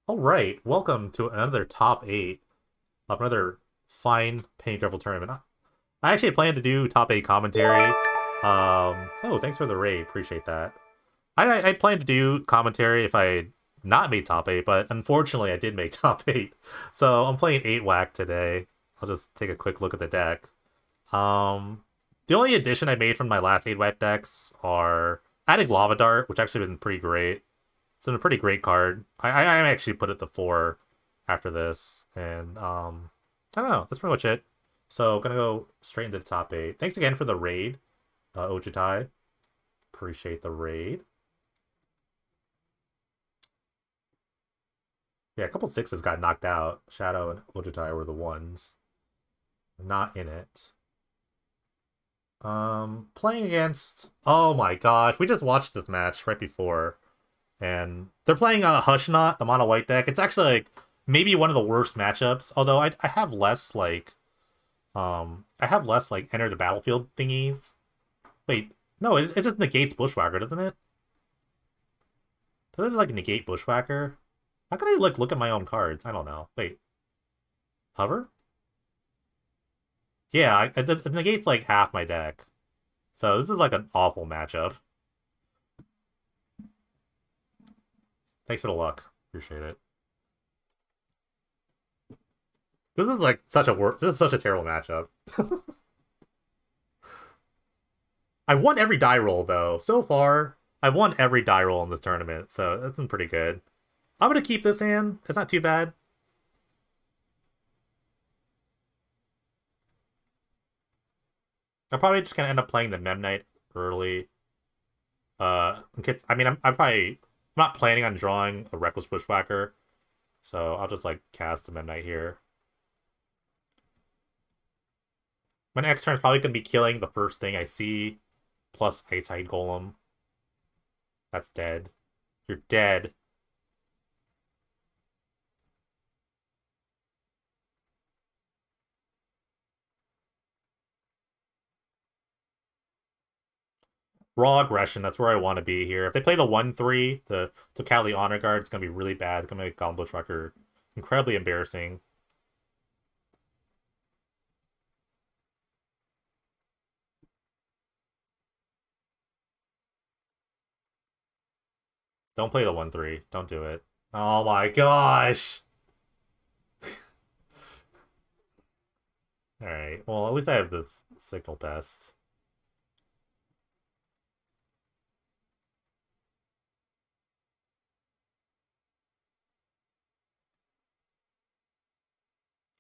All right, welcome to another top eight of another fine paint drivel tournament. I actually plan to do top eight commentary. So thanks for the raid, appreciate that. I planned to do commentary if I had not made top eight, but unfortunately I did make top eight. So I'm playing eight whack today. I'll just take a quick look at the deck. Um, the only addition I made from my last eight whack decks are adding Lava Dart, which actually been pretty great. It's been a pretty great card. I actually put it to four after this, and I don't know. That's pretty much it. So gonna go straight into the top eight. Thanks again for the raid, Ojitai. Appreciate the raid. Yeah, a couple sixes got knocked out. Shadow and Ojitai were the ones not in it. Playing against. Oh my gosh, we just watched this match right before. And they're playing a Hush Knot, the mono white deck. It's actually like maybe one of the worst matchups. Although I have less like enter the battlefield thingies. Wait, no, it just negates Bushwhacker, doesn't it? Doesn't it like negate Bushwhacker? How can I like look at my own cards? I don't know. Wait, hover? Yeah, it negates like half my deck. So this is like an awful matchup. Thanks for the luck. Appreciate it. This is like such a this is such a terrible matchup. I won every die roll though. So far, I've won every die roll in this tournament, so that's been pretty good. I'm gonna keep this hand. It's not too bad. I'm probably just gonna end up playing the Mem Knight early. I mean, I'm not planning on drawing a Reckless Bushwhacker, so I'll just like cast the Mem Knight here. My next turn is probably gonna be killing the first thing I see, plus Ice Hide Golem. That's dead. You're dead. Raw aggression, that's where I want to be here. If they play the 1-3, the Tocali Honor Guard, it's going to be really bad. It's going to make Golem Bushwhacker incredibly embarrassing. Don't play the 1-3. Don't do it. Oh my gosh! Alright, well, at least I have this Signal Pest.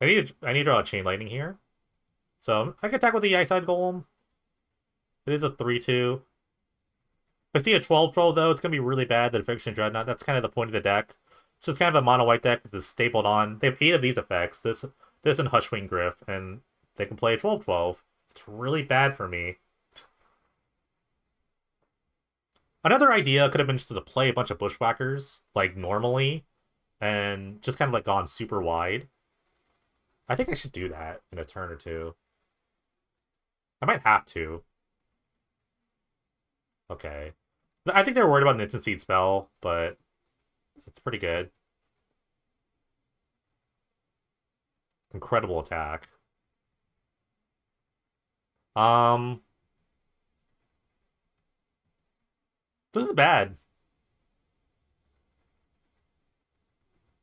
I need to draw a Chain Lightning here. So I can attack with the Ice Side Golem. It is a 3-2. If I see a 12-12 though, it's gonna be really bad. The Fiction Dreadnought. That's kind of the point of the deck. It's just kind of a mono white deck with this stapled on. They have 8 of these effects. This and Hushwing Griff, and they can play a 12-12. It's really bad for me. Another idea could have been just to play a bunch of Bushwhackers, like normally, and just kind of like gone super wide. I think I should do that in a turn or two. I might have to. Okay. I think they were worried about an Instant Seed spell, but it's pretty good. Incredible attack. Um, this is bad.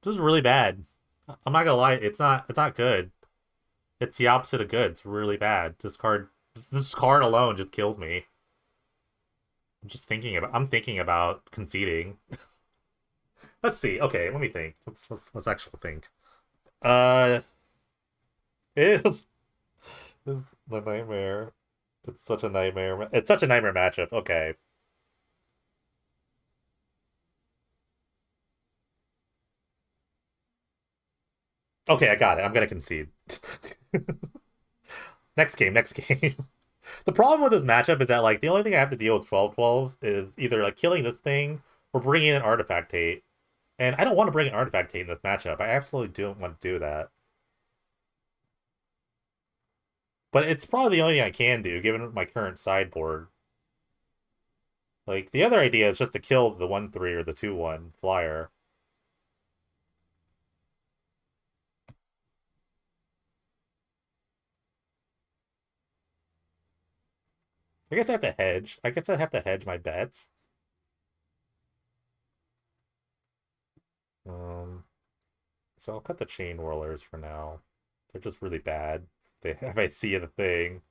This is really bad. I'm not gonna lie, it's not good. It's the opposite of good. It's really bad. This card alone just killed me. I'm thinking about conceding. Let's see. Okay, let me think. Let's actually think. Uh it's this is the nightmare. It's such a nightmare. It's such a nightmare matchup. Okay. Okay, I got it. I'm gonna concede. Next game, next game. The problem with this matchup is that like the only thing I have to deal with 12-12s is either like killing this thing or bringing in an artifact Tate. And I don't want to bring an artifact Tate in this matchup. I absolutely don't want to do that. But it's probably the only thing I can do given my current sideboard. Like the other idea is just to kill the 1-3 or the 2-1 flyer. I guess I have to hedge. I guess I have to hedge my bets. So I'll cut the chain whirlers for now. They're just really bad. They if I see the thing.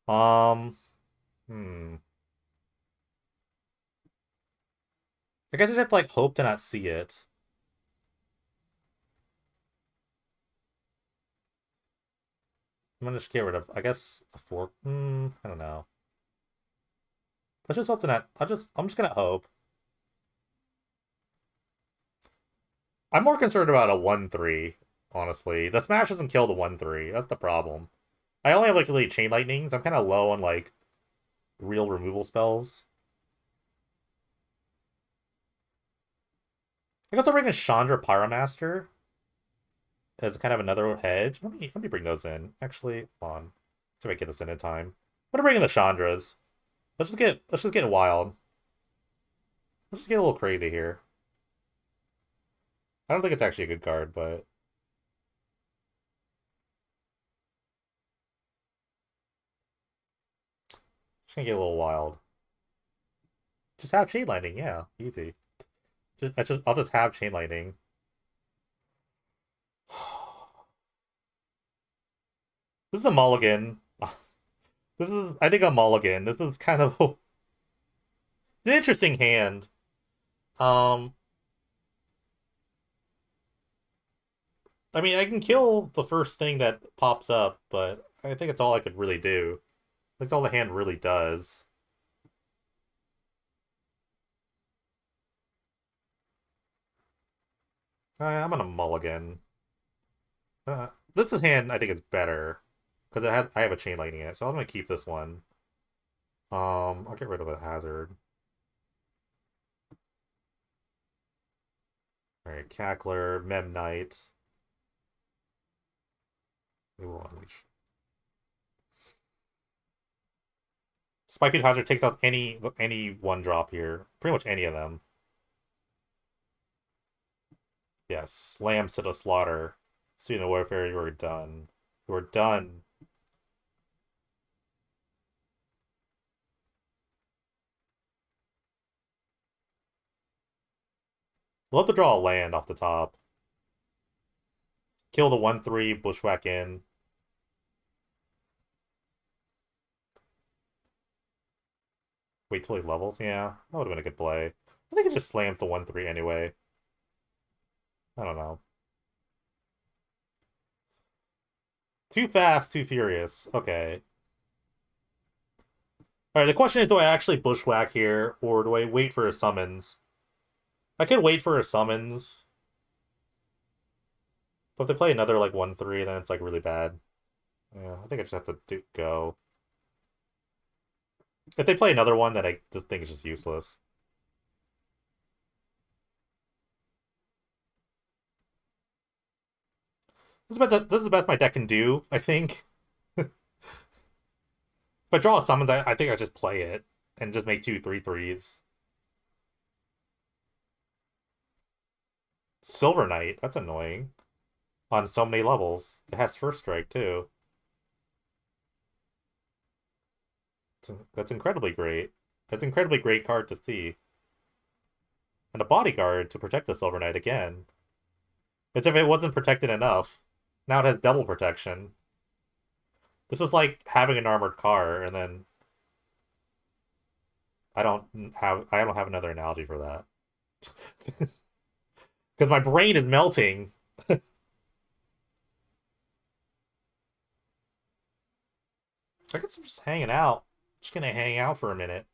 Um, hmm. I guess I just have to like hope to not see it. I'm gonna just get rid of, I guess, a fork. I don't know. Let's just hope to not. I'm just gonna hope. I'm more concerned about a 1-3, honestly. The smash doesn't kill the 1-3. That's the problem. I only have like really chain lightnings. I'm kind of low on like real removal spells. I guess I'll bring a Chandra Pyromaster as kind of another hedge. Let me bring those in. Actually, hold on. Let's see if I get this in time. I'm gonna bring in the Chandras. Let's just get wild. Let's just get a little crazy here. I don't think it's actually a good card, but just gonna get a little wild. Just have chain lightning, yeah, easy. I'll just have chain lightning. This is a mulligan. This is, I think, a mulligan. This is kind of an interesting hand. Um, I mean, I can kill the first thing that pops up, but I think it's all I could really do. That's all the hand really does. I'm gonna mulligan. This is hand I think is better because I have a chain lightning in it, so I'm gonna keep this one. I'll get rid of a hazard. All right, Cackler, Mem Knight. We will unleash. Spiked Hazard takes out any one drop here, pretty much any of them. Yes, lambs to the slaughter. Student warfare, you are done. You are done. We'll have to draw a land off the top. Kill the 1-3, bushwhack in. Wait till he levels? Yeah, that would have been a good play. I think it just slams the 1-3 anyway. I don't know. Too fast, too furious. Okay. Alright, the question is, do I actually bushwhack here, or do I wait for a summons? I could wait for a summons. But if they play another, like, 1-3, then it's, like, really bad. Yeah, I think I just have to go. If they play another one, then I just think it's just useless. This is the best my deck can do, I think. If I draw a summons, I think I just play it and just make 2 3/3s. Silver Knight, that's annoying. On so many levels. It has first strike, too. That's incredibly great. That's an incredibly great card to see. And a bodyguard to protect the Silver Knight again. As if it wasn't protected enough. Now it has double protection. This is like having an armored car, and then I don't have another analogy for that. Because my brain is melting. I guess I'm just hanging out. Just gonna hang out for a minute.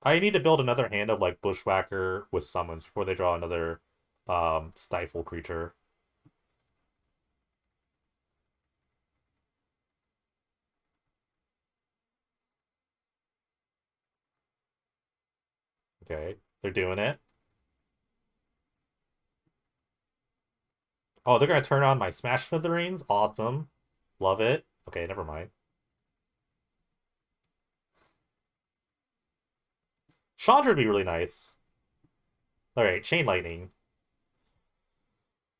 I need to build another hand of like Bushwhacker with summons before they draw another stifle creature. Okay, they're doing it. Oh, they're gonna turn on my Smash Smithereens? Awesome. Love it. Okay, never mind. Chandra would be really nice. Alright, Chain Lightning.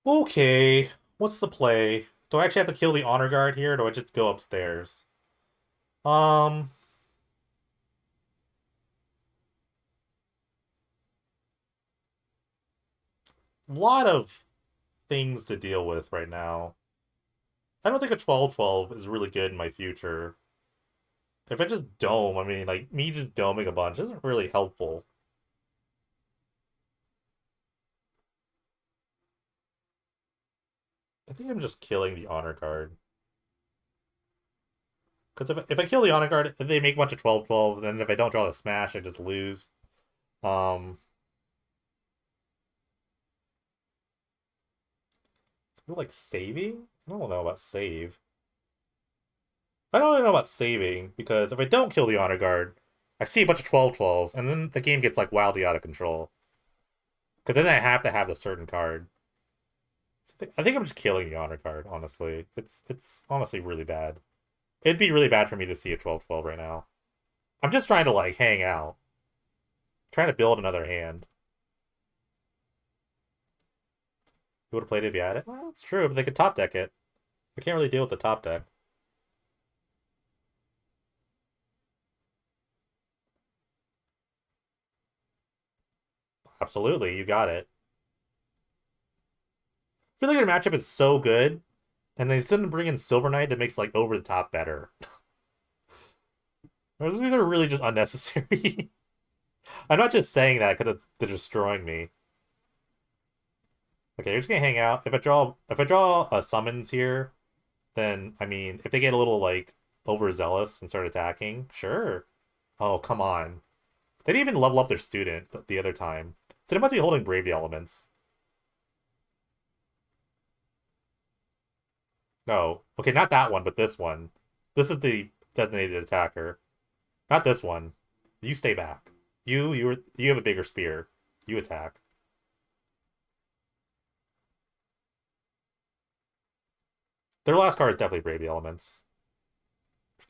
Okay, what's the play? Do I actually have to kill the honor guard here, or do I just go upstairs? Um, a lot of things to deal with right now. I don't think a 12-12 is really good in my future. If I just dome, I mean, like, me just doming a bunch isn't really helpful. I think I'm just killing the honor guard. Because if I kill the honor guard, they make a bunch of 12-12, and then if I don't draw the smash, I just lose. Um, like saving? I don't know about save. I don't really know about saving, because if I don't kill the honor guard, I see a bunch of 12-12s, and then the game gets like wildly out of control. Because then I have to have the certain card. So I think I'm just killing the honor card, honestly. It's honestly really bad. It'd be really bad for me to see a 12-12 right now. I'm just trying to like hang out. Trying to build another hand. You would have played it if you had it? Well, it's true, but they could top deck it. I can't really deal with the top deck. Absolutely, you got it. I feel like your matchup is so good, and they didn't bring in Silver Knight that makes like over the top better. These are really just unnecessary. I'm not just saying that because they're destroying me. Okay, you're just gonna hang out. If I draw a summons here, then I mean, if they get a little like overzealous and start attacking, sure. Oh, come on. They didn't even level up their student the other time. So they must be holding Brave the Elements. No. Okay, not that one, but this one. This is the designated attacker. Not this one. You stay back. You have a bigger spear. You attack. Their last card is definitely Brave the Elements.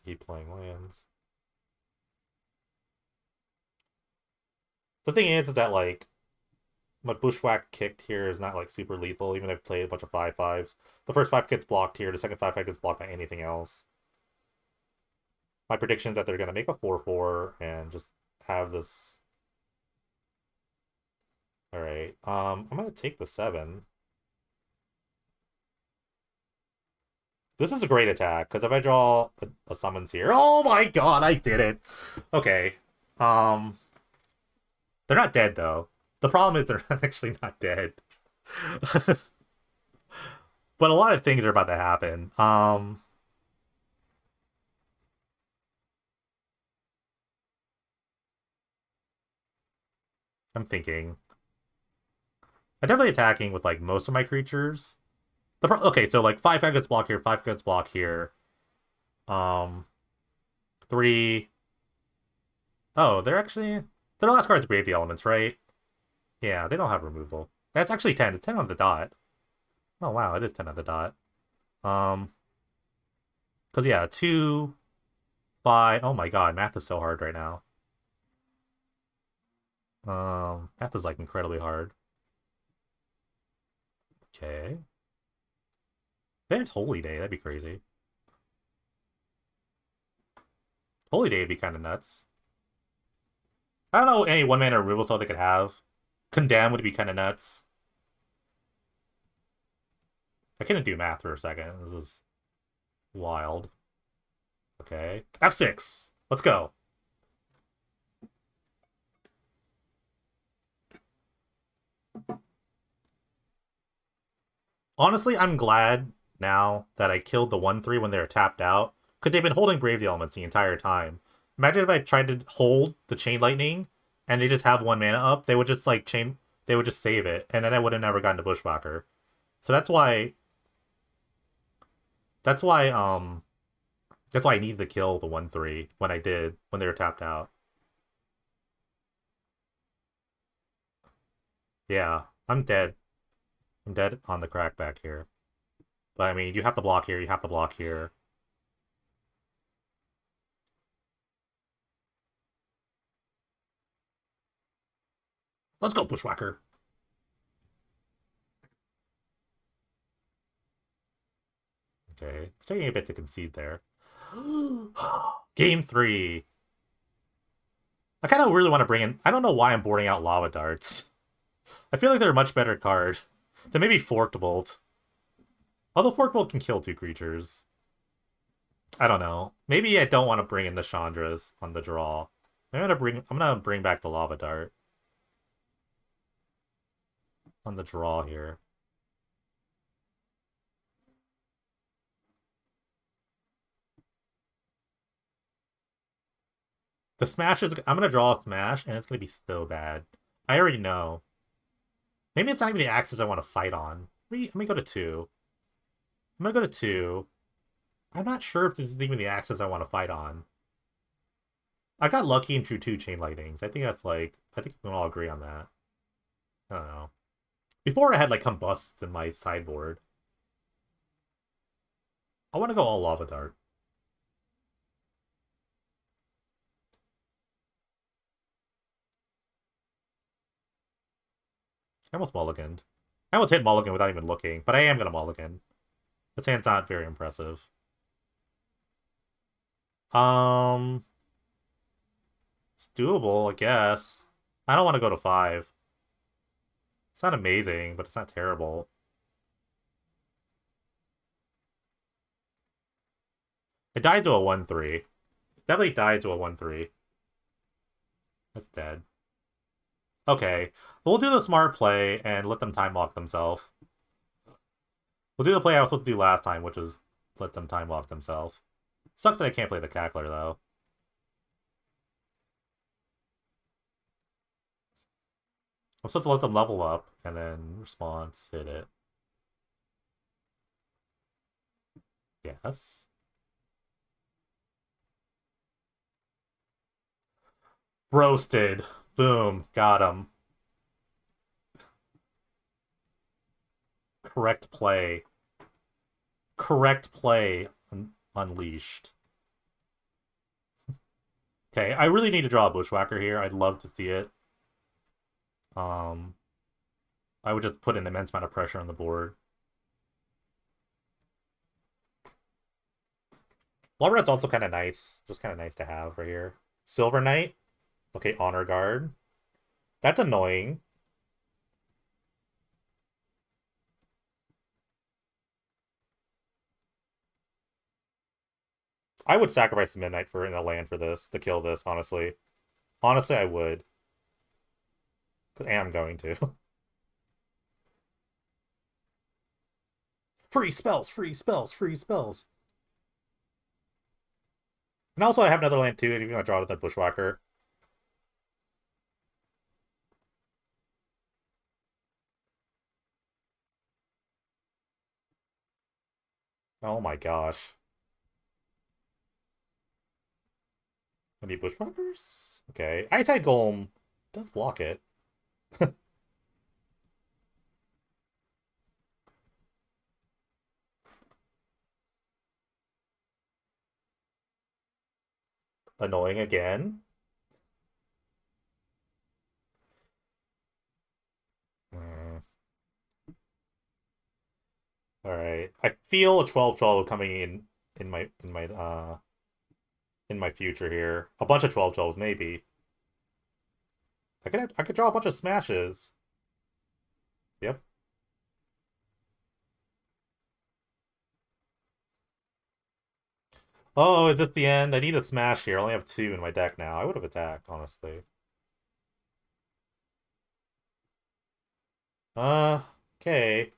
Keep playing lands. The thing is that like my bushwhack kicked here is not like super lethal, even if I've played a bunch of 5/5s. The first 5 gets blocked here, the second 5/5 gets blocked by anything else. My prediction is that they're gonna make a 4/4 and just have this. Alright. I'm gonna take the 7. This is a great attack, because if I draw a summons here. Oh my god, I did it! Okay. Um they're not dead though. The problem is they're actually not dead. But a lot of things are about to happen. I'm thinking. I'm definitely attacking with like most of my creatures. Okay, so like 5 gets blocked here, 5 gets blocked here. Um 3. Oh, they're actually their last card's Brave the Elements, right? Yeah, they don't have removal. That's actually 10. It's 10 on the dot. Oh wow, it is 10 on the dot. Um because yeah, 2, 5. Oh my god, math is so hard right now. Math is like incredibly hard. Okay. They have Holy Day, that'd be crazy. Holy Day would be kind of nuts. I don't know any one mana removal spell they could have. Condemn would be kind of nuts. I couldn't do math for a second. This is wild. Okay. F6. Let's go. Honestly, I'm glad now that I killed the 1/3 when they were tapped out, because they've been holding Brave the Elements the entire time. Imagine if I tried to hold the Chain Lightning and they just have 1 mana up, they would just like they would just save it, and then I would have never gotten to Bushwhacker. So that's why that's why I needed to kill the 1/3 when I did, when they were tapped out. Yeah, I'm dead. I'm dead on the crackback here. But I mean, you have to block here, you have to block here. Let's go, Bushwhacker. Okay, it's taking a bit to concede there. Game 3. I kind of really want to bring in... I don't know why I'm boarding out Lava Darts. I feel like they're a much better card than maybe Forked Bolt. Although Forked Bolt can kill 2 creatures. I don't know. Maybe I don't want to bring in the Chandras on the draw. I'm gonna bring back the Lava Dart on the draw here. The smash is... I'm gonna draw a smash, and it's gonna be so bad. I already know. Maybe it's not even the axis I want to fight on. Let me go to 2. I'm gonna go to 2. I'm not sure if this is even the axis I want to fight on. I got lucky and drew 2 Chain Lightnings. I think that's like... I think we can all agree on that. I don't know. Before I had like Combusts in my sideboard. I want to go all Lava Dart. I almost mulliganed. I almost hit mulligan without even looking, but I am going to mulligan. This hand's not very impressive. It's doable, I guess. I don't want to go to 5. It's not amazing, but it's not terrible. It died to a 1-3. Definitely died to a 1-3. That's dead. Okay. We'll do the smart play and let them time lock themselves. We'll do the play I was supposed to do last time, which is let them time lock themselves. Sucks that I can't play the Cackler, though. I'm supposed to let them level up, and then response, hit it. Yes. Roasted. Boom. Got him. Correct play. Correct play. Unleashed. Okay, I really need to draw a Bushwhacker here. I'd love to see it. I would just put an immense amount of pressure on the board. Lava also kind of nice. Just kind of nice to have right here. Silver Knight. Okay, Honor Guard. That's annoying. I would sacrifice the Midnight for in a land for this, to kill this, honestly. Honestly, I would. And I'm going to. Free spells, free spells, free spells. And also I have another land too, if you want to draw with that Bushwhacker. Oh my gosh. Any Bushwhackers? Okay. Eyesight Golem does block it. Annoying again. Alright. I feel a 12-12 coming in my future here. A bunch of 12-12s, maybe. I could draw a bunch of smashes. Yep. Oh, is this the end? I need a smash here. I only have 2 in my deck now. I would have attacked, honestly. Okay.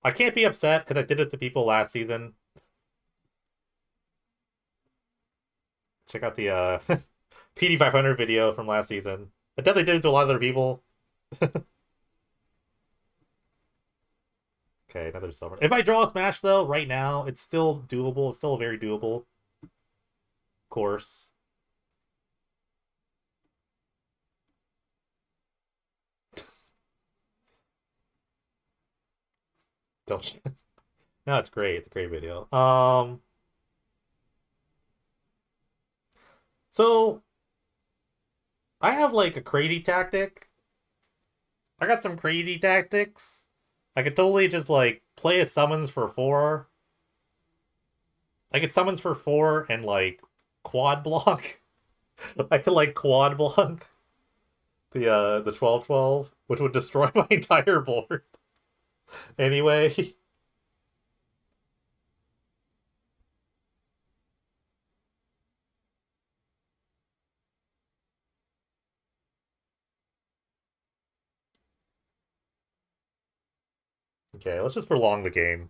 I can't be upset because I did it to people last season. Check out the PD500 video from last season. I definitely did it to a lot of other people. Okay, another silver. If I draw a smash, though, right now, it's still doable. It's still very doable. Of course. Don't. No, it's great. It's a great video. So I have like a crazy tactic I got some crazy tactics. I could totally just like play a summons for 4. I could summons for 4 and like quad block. I could like quad block the 12/12, which would destroy my entire board. Anyway. Okay, let's just prolong the game.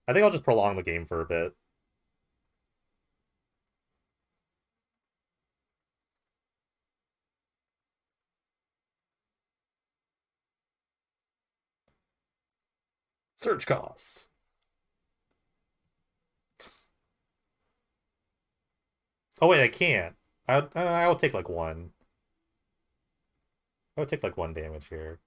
I think I'll just prolong the game for a bit. Search costs. Oh wait, I can't. I'll take like 1. I would take like 1 damage here.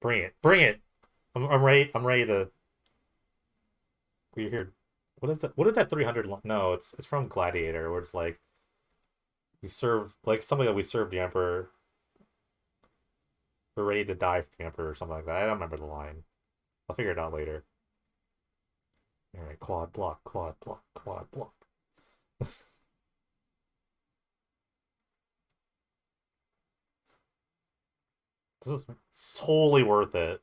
Bring it. Bring it. I'm ready. I'm ready to. We're here. What is that? What is that 300? No, it's from Gladiator, where it's like we serve like something that we serve the Emperor. We're ready to die for the Emperor or something like that. I don't remember the line. I'll figure it out later. All right, quad block, quad block, quad block. This is totally worth it.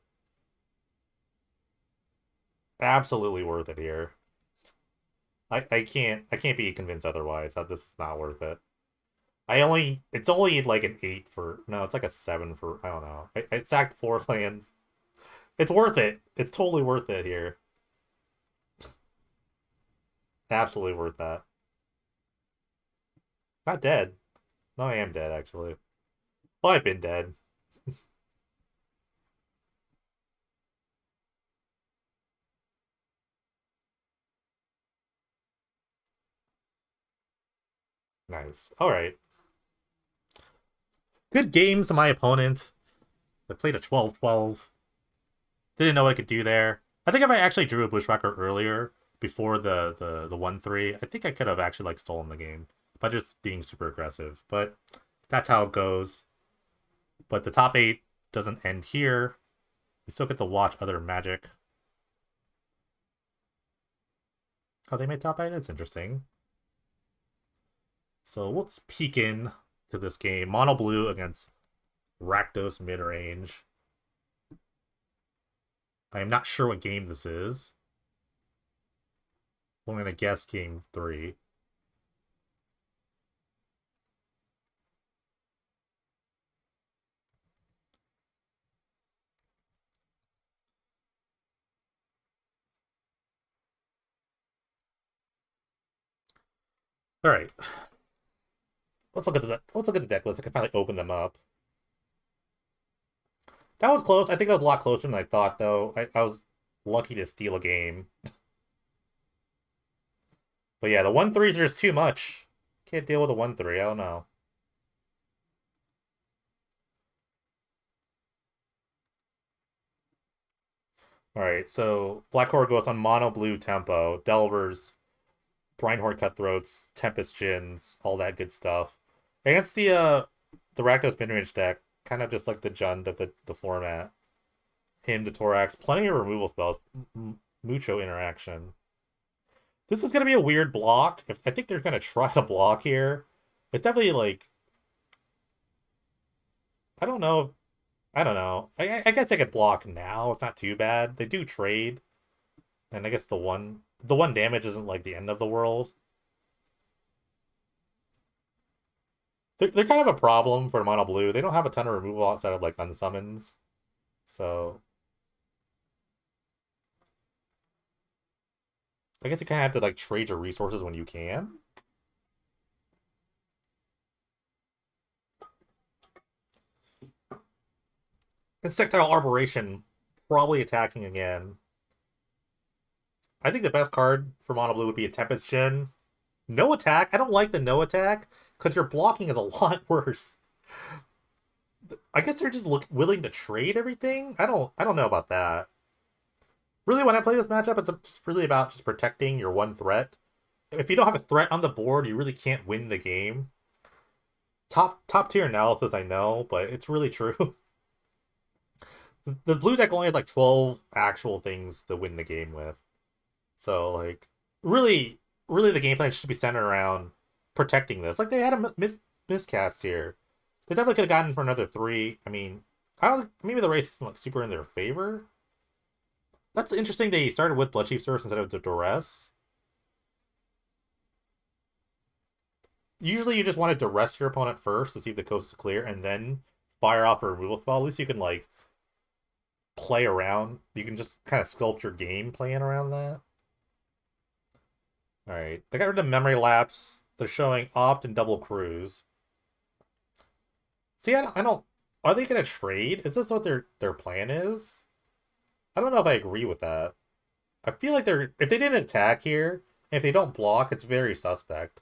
Absolutely worth it here. I can't be convinced otherwise that this is not worth it. It's only like an 8 for no, it's like a 7 for I don't know. I sacked 4 lands. It's worth it. It's totally worth it here. Absolutely worth that. Not dead. No, I am dead actually. Well, I've been dead. Nice. All right. Good games to my opponent. I played a 12/12. Didn't know what I could do there. I think if I actually drew a Bushwhacker earlier before the 1/3, I think I could have actually like stolen the game by just being super aggressive. But that's how it goes. But the top 8 doesn't end here. We still get to watch other Magic. Oh, they made top 8? That's interesting. So let's peek in to this game. Mono blue against Rakdos mid-range. I am not sure what game this is. I'm going to guess game 3. All right. Let's look at the deck list. I can finally open them up. That was close. I think that was a lot closer than I thought, though. I was lucky to steal a game. But yeah, the 1/3s are just too much. Can't deal with a 1/3. I don't know. All right, so Black Horde goes on mono blue tempo, Delvers, Breinhorn Cutthroats, Tempest Gins, all that good stuff. Against the Rakdos midrange deck, kind of just like the Jund of the format. Him to Torax, plenty of removal spells, mucho interaction. This is gonna be a weird block. I think they're gonna try to block here. It's definitely like I don't know. I don't know. I guess I could block now. It's not too bad. They do trade, and I guess the one damage isn't like the end of the world. They're kind of a problem for mono blue. They don't have a ton of removal outside of like unsummons, so I guess you kind of have to like trade your resources when you can. Insectile Arboration, probably attacking again. I think the best card for mono blue would be a Tempest Gen. No attack. I don't like the no attack because your blocking is a lot worse. I guess they're just willing to trade everything. I don't know about that. Really, when I play this matchup, it's just really about just protecting your one threat. if you don't have a threat on the board, you really can't win the game. Top tier analysis, I know, but it's really true. The blue deck only has like 12 actual things to win the game with. So like really really the game plan should be centered around protecting this. Like they had a miscast here. They definitely could have gotten for another 3. I mean, I don't maybe the race isn't like super in their favor. That's interesting they started with Blood Chief Source instead of the Duress. Usually you just want to duress your opponent first to see if the coast is clear and then fire off a removal spell. At least you can like play around. You can just kind of sculpt your game playing around that. Alright. They got rid of memory lapse. They're showing opt and double cruise. See, I don't are they gonna trade? Is this what their plan is? I don't know if I agree with that. I feel like they're if they didn't attack here, if they don't block, it's very suspect.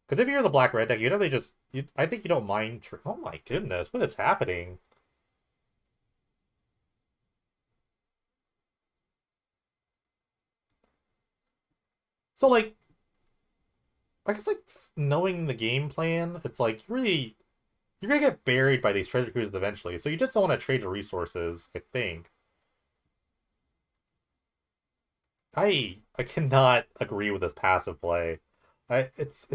Because if you're the black red deck, you definitely just I think you don't mind. Oh my goodness, what is happening? So like, I guess like knowing the game plan, it's like really you're gonna get buried by these treasure cruises eventually. So you just don't want to trade the resources. I think. I cannot agree with this passive play. It's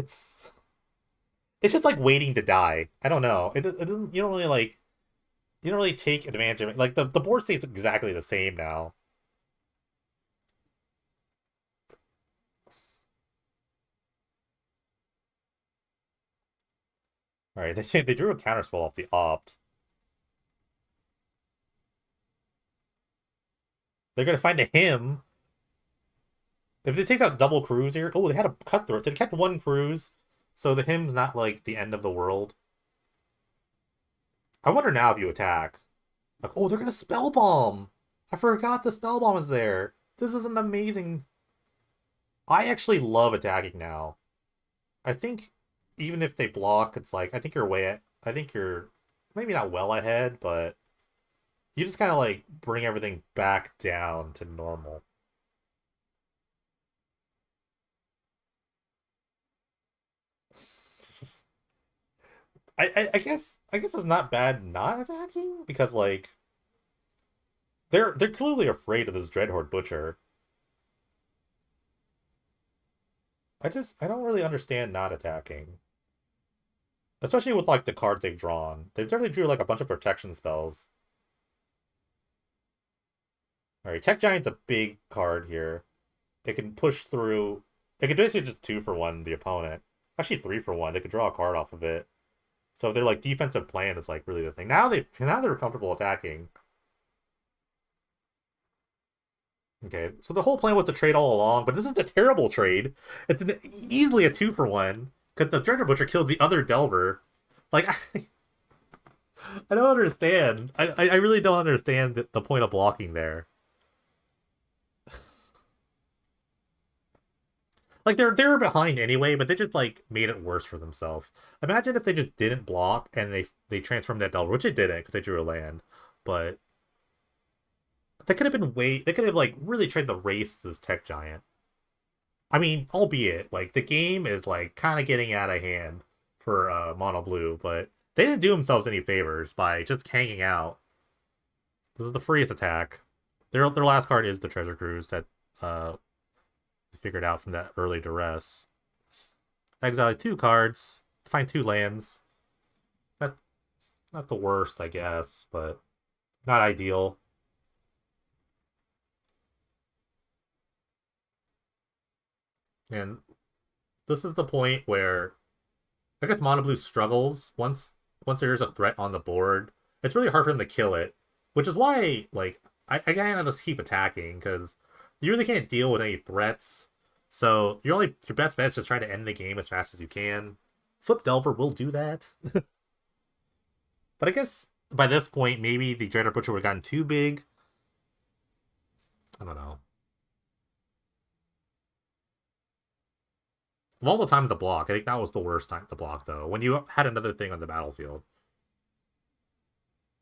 just like waiting to die. I don't know. It doesn't. You don't really like. You don't really take advantage of it. Like the board state's exactly the same now. All right, they drew a counterspell off the opt. They're gonna find a him. If it takes out double cruise here, oh, they had a cutthroat. So they kept one cruise, so the hymn's not like the end of the world. I wonder now if you attack. Like, oh, they're gonna spell bomb. I forgot the spell bomb is there. This is an amazing. I actually love attacking now. I think even if they block, it's like I think you're way. I think you're maybe not well ahead, but you just kind of like bring everything back down to normal. I guess it's not bad not attacking because like they're clearly afraid of this Dreadhorde Butcher. I don't really understand not attacking. Especially with like the cards they've drawn. They've definitely drew like a bunch of protection spells. Alright, Tech Giant's a big card here. It can push through it can basically just 2-for-1 the opponent. Actually 3-for-1. They could draw a card off of it. So their like defensive plan is like really the thing. Now they're comfortable attacking. Okay, so the whole plan was to trade all along, but this is a terrible trade. It's easily a 2-for-1 because the Dreadnought Butcher kills the other Delver. Like, I don't understand. I really don't understand the point of blocking there. Like they're behind anyway, but they just like made it worse for themselves. Imagine if they just didn't block and they transformed that Delver, which they didn't because they drew a land, but they could have been way. They could have like really tried to race this Tech Giant. I mean, albeit like the game is like kind of getting out of hand for Mono Blue, but they didn't do themselves any favors by just hanging out. This is the freest attack. Their last card is the Treasure Cruise that uh figured out from that early duress. Exile 2 cards, find 2 lands. Not not the worst, I guess, but not ideal. And this is the point where I guess Mono Blue struggles once there's a threat on the board. It's really hard for them to kill it, which is why like I kind of just keep attacking because you really can't deal with any threats. So your best bet is just try to end the game as fast as you can. Flip Delver will do that, but I guess by this point maybe the Dreadnought Butcher would have gotten too big. I don't know. Of all the times to block, I think that was the worst time to block though. When you had another thing on the battlefield.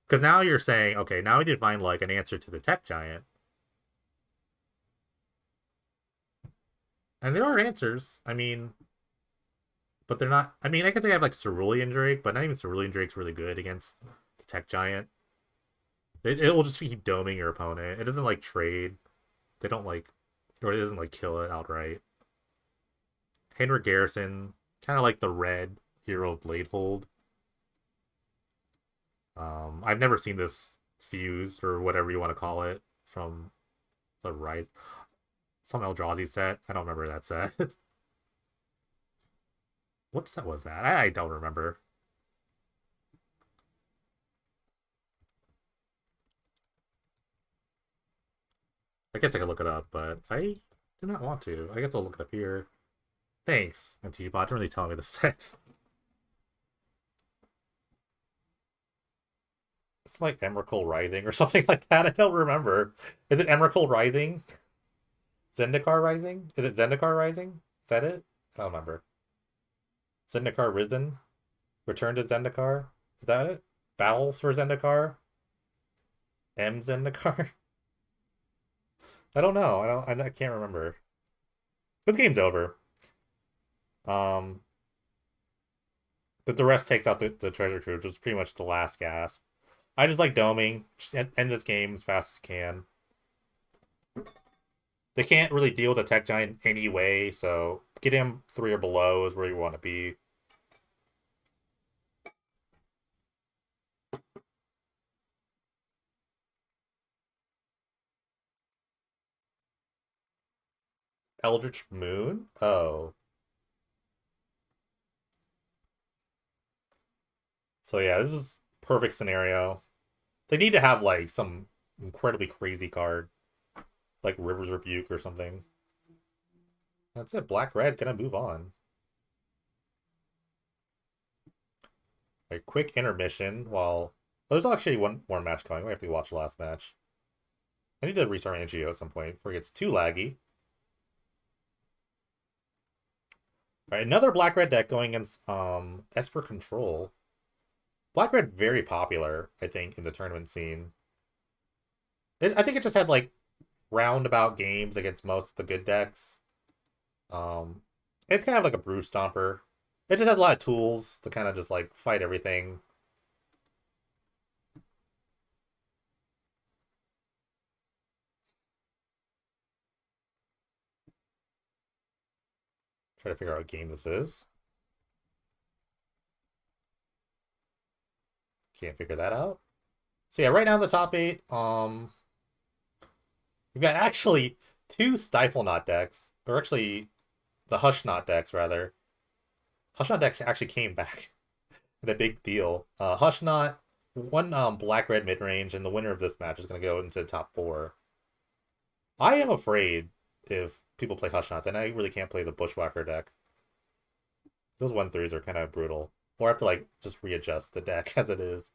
Because now you're saying, okay, now we need to find like an answer to the Tech Giant. And there are answers. I mean, but they're not. I mean, I guess they have like Cerulean Drake, but not even Cerulean Drake's really good against the Tech Giant. It will just keep doming your opponent. It doesn't like trade. They don't like, or it doesn't like kill it outright. Henry Garrison, kind of like the red hero blade hold. I've never seen this fused or whatever you want to call it from the Rise. Some Eldrazi set. I don't remember that set. What set was that? I don't remember. I guess I could look it up, but I do not want to. I guess I'll look it up here. Thanks, MTGBot. Didn't really tell me the set. It's like Emrakul Rising or something like that. I don't remember. Is it Emrakul Rising? Zendikar Rising? Is it Zendikar Rising? Is that it? I don't remember. Zendikar Risen? Return to Zendikar? Is that it? Battles for Zendikar? M Zendikar? I don't know. I can't remember. This game's over. Um, the rest takes out the treasure troops, which is pretty much the last gasp. I just like doming. Just end this game as fast as can. They can't really deal with a tech giant anyway, so get him 3 or below is where you want to be. Eldritch Moon? Oh. So yeah, this is perfect scenario. They need to have like some incredibly crazy card, like River's Rebuke or something. That's it. Black red gonna move on. A quick intermission while there's actually one more match coming. We have to watch the last match. I need to restart my NGO at some point before it gets too laggy. All right, another black red deck going against Esper Control. Black red very popular, I think, in the tournament scene. I think it just had like roundabout games against most of the good decks. Um, it's kind of like a brew stomper. It just has a lot of tools to kind of just like fight everything. Try to figure out what game this is. Can't figure that out. So yeah, right now in the top 8, we've got actually 2 Stifle Knot decks, or actually the Hush Knot decks rather. Hush Knot deck actually came back. And a big deal. Hush Knot, one black red mid range, and the winner of this match is going to go into the top 4. I am afraid if people play Hush Knot, then I really can't play the Bushwhacker deck. Those 1/3s are kind of brutal. Or I have to like just readjust the deck as it is.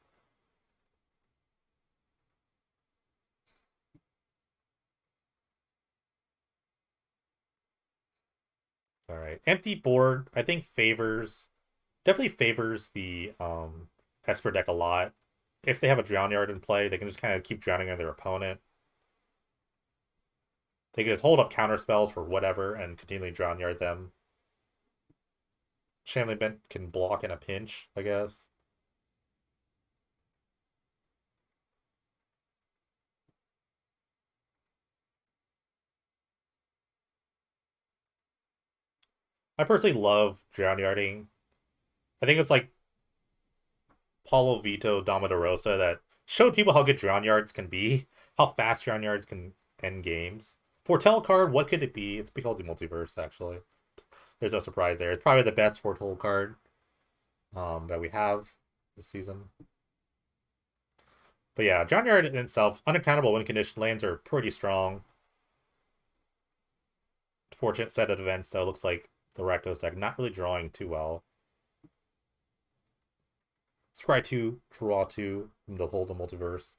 All right, empty board. I think definitely favors the Esper deck a lot. If they have a Drown Yard in play, they can just kind of keep drowning on their opponent. They can just hold up counter spells for whatever and continually Drown Yard them. Shambling Bent can block in a pinch, I guess. I personally love Drown Yarding. I think it's like Paulo Vito Domodorosa that showed people how good Drown Yards can be, how fast Drown Yards can end games. Foretell card, what could it be? It's because the multiverse, actually. There's no surprise there. It's probably the best Foretold card that we have this season. But yeah, Drown Yard in itself, unaccountable win condition lands are pretty strong. Fortunate set of events, though, looks like the Rakdos deck not really drawing too well. Scry 2, draw 2 from the hold the multiverse.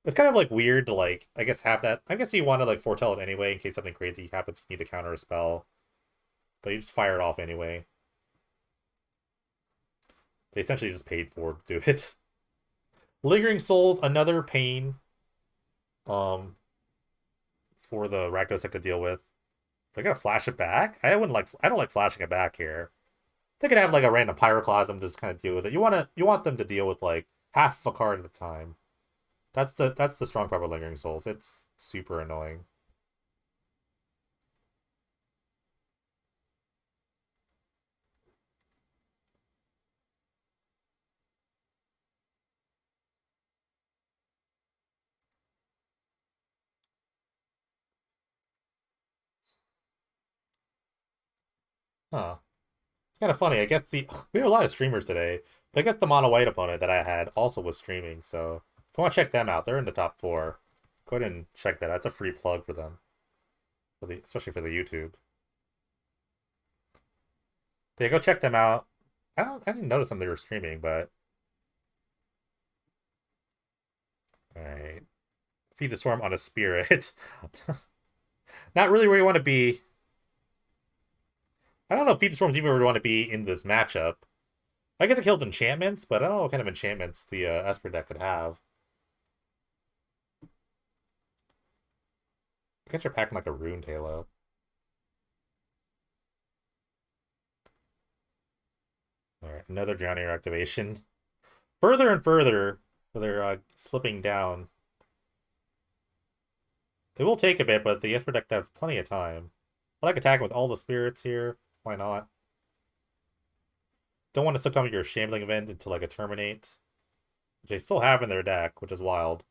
It's kind of like weird to like, I guess have that. I guess you want to like foretell it anyway in case something crazy happens. You need to counter a spell, but you just fire it off anyway. They essentially just paid for to do it. Lingering Souls, another pain, for the Rakdos deck to deal with. They're gonna flash it back. I don't like flashing it back here. They could have like a random pyroclasm to just kind of deal with it. You want them to deal with like half of a card at a time. That's the strong part of Lingering Souls. It's super annoying. Huh. It's kind of funny. I guess the we have a lot of streamers today, but I guess the mono white opponent that I had also was streaming. So if you want to check them out, they're in the top four. Go ahead and check that. That's a free plug for them, especially for the YouTube. But yeah, go check them out. I didn't notice them they were streaming, but all right. Feed the swarm on a spirit. Not really where you want to be. I don't know if Feed the Swarm's even where you want to be in this matchup. I guess it kills enchantments, but I don't know what kind of enchantments the Esper deck could have. I guess they're packing like a Rune Halo. Alright, another Drowning activation. Further and further, they're slipping down. It will take a bit, but the Esper deck has plenty of time. I like attacking with all the spirits here. Why not? Don't want to succumb to your Shambling Event into like a Terminate, which they still have in their deck, which is wild.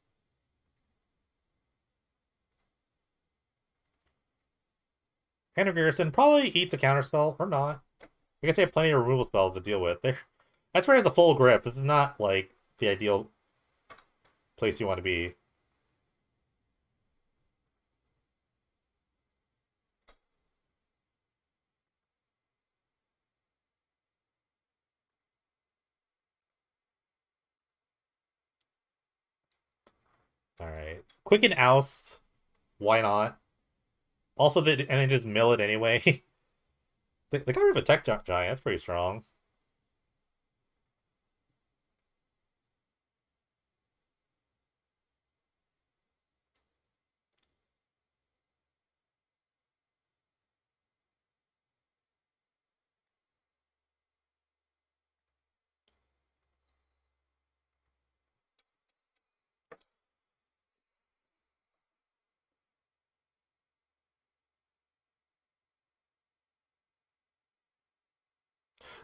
Hand of Garrison probably eats a counterspell, or not. I guess they have plenty of removal spells to deal with. That's where it has a full grip. This is not like the ideal place you want to be. Alright. Quicken Oust. Why not? Also, and then just mill it anyway. They got rid of a Tech Giant. That's pretty strong.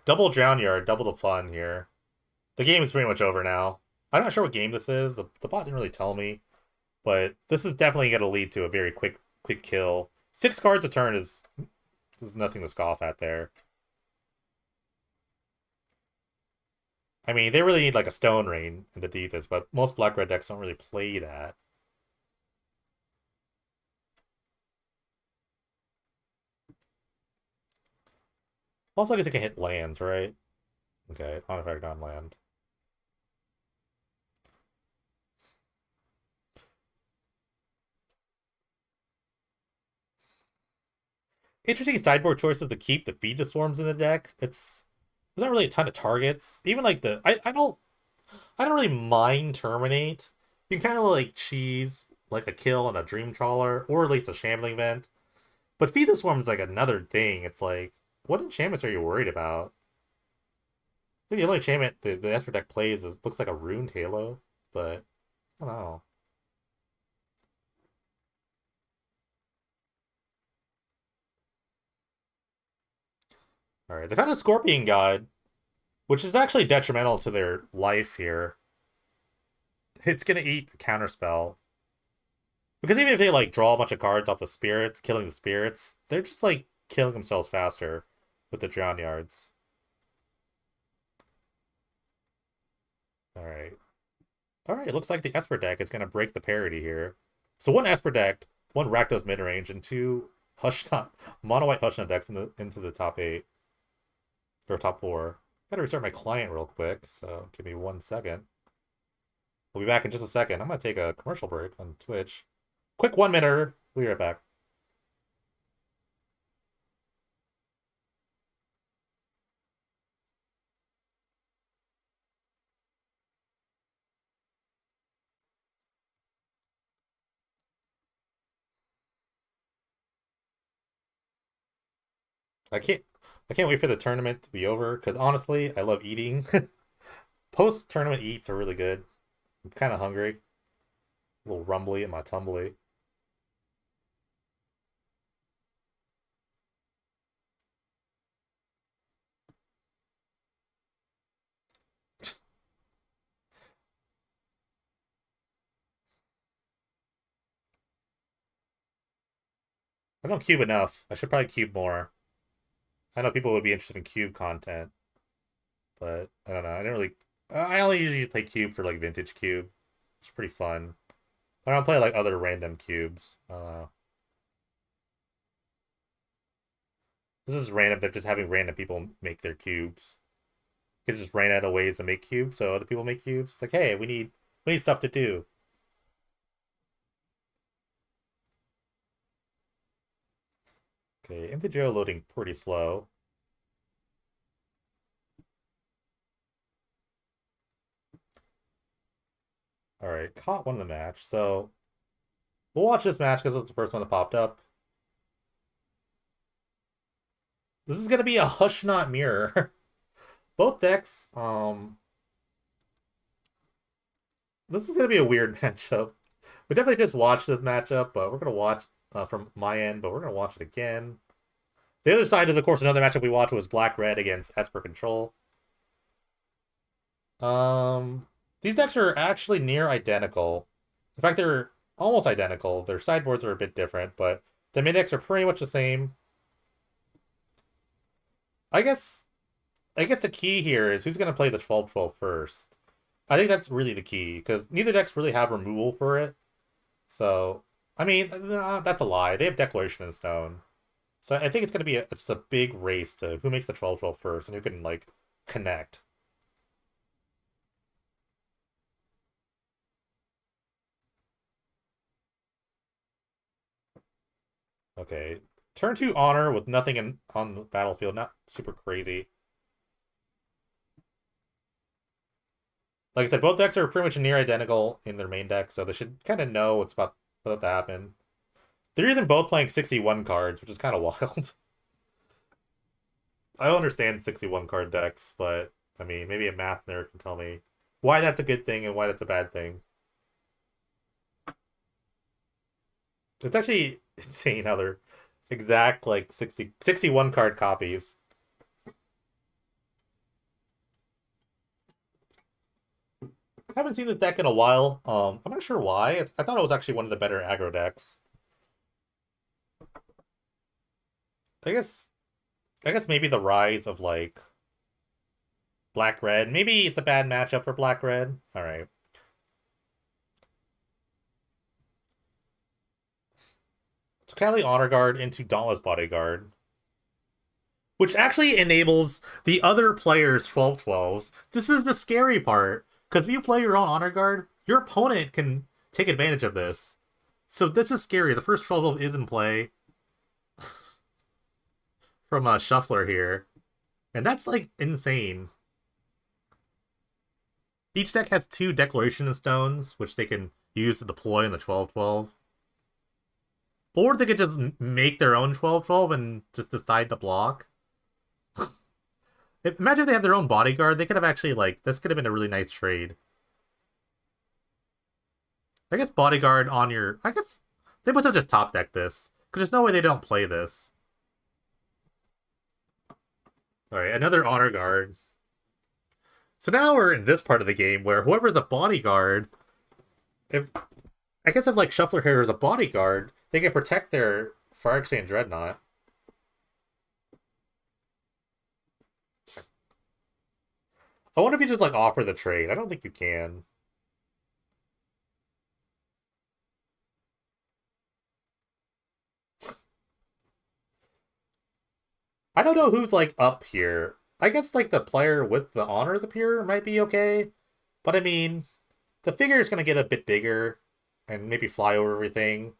Double Drown Yard, double the fun here. The game is pretty much over now. I'm not sure what game this is. The bot didn't really tell me. But this is definitely going to lead to a very quick kill. 6 cards a turn is nothing to scoff at there. I mean, they really need like a Stone Rain in the defense, but most black-red decks don't really play that. Also, I guess it can hit lands, right? Okay, on effect on land. Interesting sideboard choices to keep the Feed the Swarms in the deck. There's not really a ton of targets. Even like I don't really mind Terminate. You can kind of like cheese like a kill on a Dream Trawler or at least a Shambling Vent. But Feed the Swarm is like another thing. It's like, what enchantments are you worried about? I think the only enchantment the Esper deck plays looks like a Runed Halo, but I don't know. Alright, they've had a Scorpion God, which is actually detrimental to their life here. It's gonna eat a counterspell. Because even if they like draw a bunch of cards off the spirits, killing the spirits, they're just like killing themselves faster with the Drown Yards. Alright. Alright, it looks like the Esper deck is gonna break the parity here. So one Esper deck, one Rakdos mid-range, and two Hush mono white Hush decks into the top 8. Or top 4. Gotta restart my client real quick, so give me 1 second. We'll be back in just a second. I'm gonna take a commercial break on Twitch. Quick 1 minute. We'll be right back. I can't I can't wait for the tournament to be over because honestly, I love eating. Post tournament eats are really good. I'm kind of hungry, a little rumbly in my tumbly. I don't cube enough. I should probably cube more. I know people would be interested in cube content, but I don't know. I didn't really. I only usually play cube for like vintage cube. It's pretty fun. I don't play like other random cubes. This is random. They're just having random people make their cubes. Kids just ran out of ways to make cubes, so other people make cubes. It's like, hey, we need stuff to do. Okay, integer loading pretty slow. All right, caught one of the match. So we'll watch this match because it's the first one that popped up. This is gonna be a hush not mirror. Both decks. This is gonna be a weird matchup. We definitely just watched this matchup, but we're gonna watch from my end, but we're gonna watch it again. The other side is, of course, another matchup we watched was Black Red against Esper Control. Um, these decks are actually near identical. In fact, they're almost identical. Their sideboards are a bit different, but the main decks are pretty much the same. I guess I guess the key here is who's going to play the 12-12 first. I think that's really the key because neither decks really have removal for it. So, I mean, that's a lie. They have Declaration in Stone. So I think it's going to be just a big race to who makes the 12-12 first and who can, like, connect. Okay. Turn 2 Honor with nothing on the battlefield. Not super crazy. Like I said, both decks are pretty much near identical in their main deck, so they should kind of know what's about to happen. Three of them both playing 61 cards, which is kind of wild. I don't understand 61 card decks, but I mean, maybe a math nerd can tell me why that's a good thing and why that's a bad thing. It's actually insane how they're exact like 61 card copies. I haven't seen this deck in a while. I'm not sure why. I thought it was actually one of the better aggro decks. I guess I guess maybe the rise of like Black Red. Maybe it's a bad matchup for Black Red. All right. So Cali Honor Guard into Dauntless Bodyguard, which actually enables the other player's 12-12s. This is the scary part. Because if you play your own Honor Guard, your opponent can take advantage of this. So this is scary. The first 12-12 is in play from a Shuffler here. And that's like insane. Each deck has 2 Declaration Stones, which they can use to deploy in the 12-12. Or they could just make their own 12-12 and just decide to block. Imagine if they had their own bodyguard. They could have actually, like, this could have been a really nice trade. I guess bodyguard on your... I guess they must have just top decked this. Because there's no way they don't play this. Alright, another honor guard. So now we're in this part of the game where whoever's a bodyguard... I guess if, like, Shuffler here is a bodyguard, they can protect their Phyrexian Dreadnought. I wonder if you just, like, offer the trade. I don't think you can. I don't know who's, like, up here. I guess, like, the player with the Honor of the Pure might be okay. But, I mean, the figure is going to get a bit bigger and maybe fly over everything.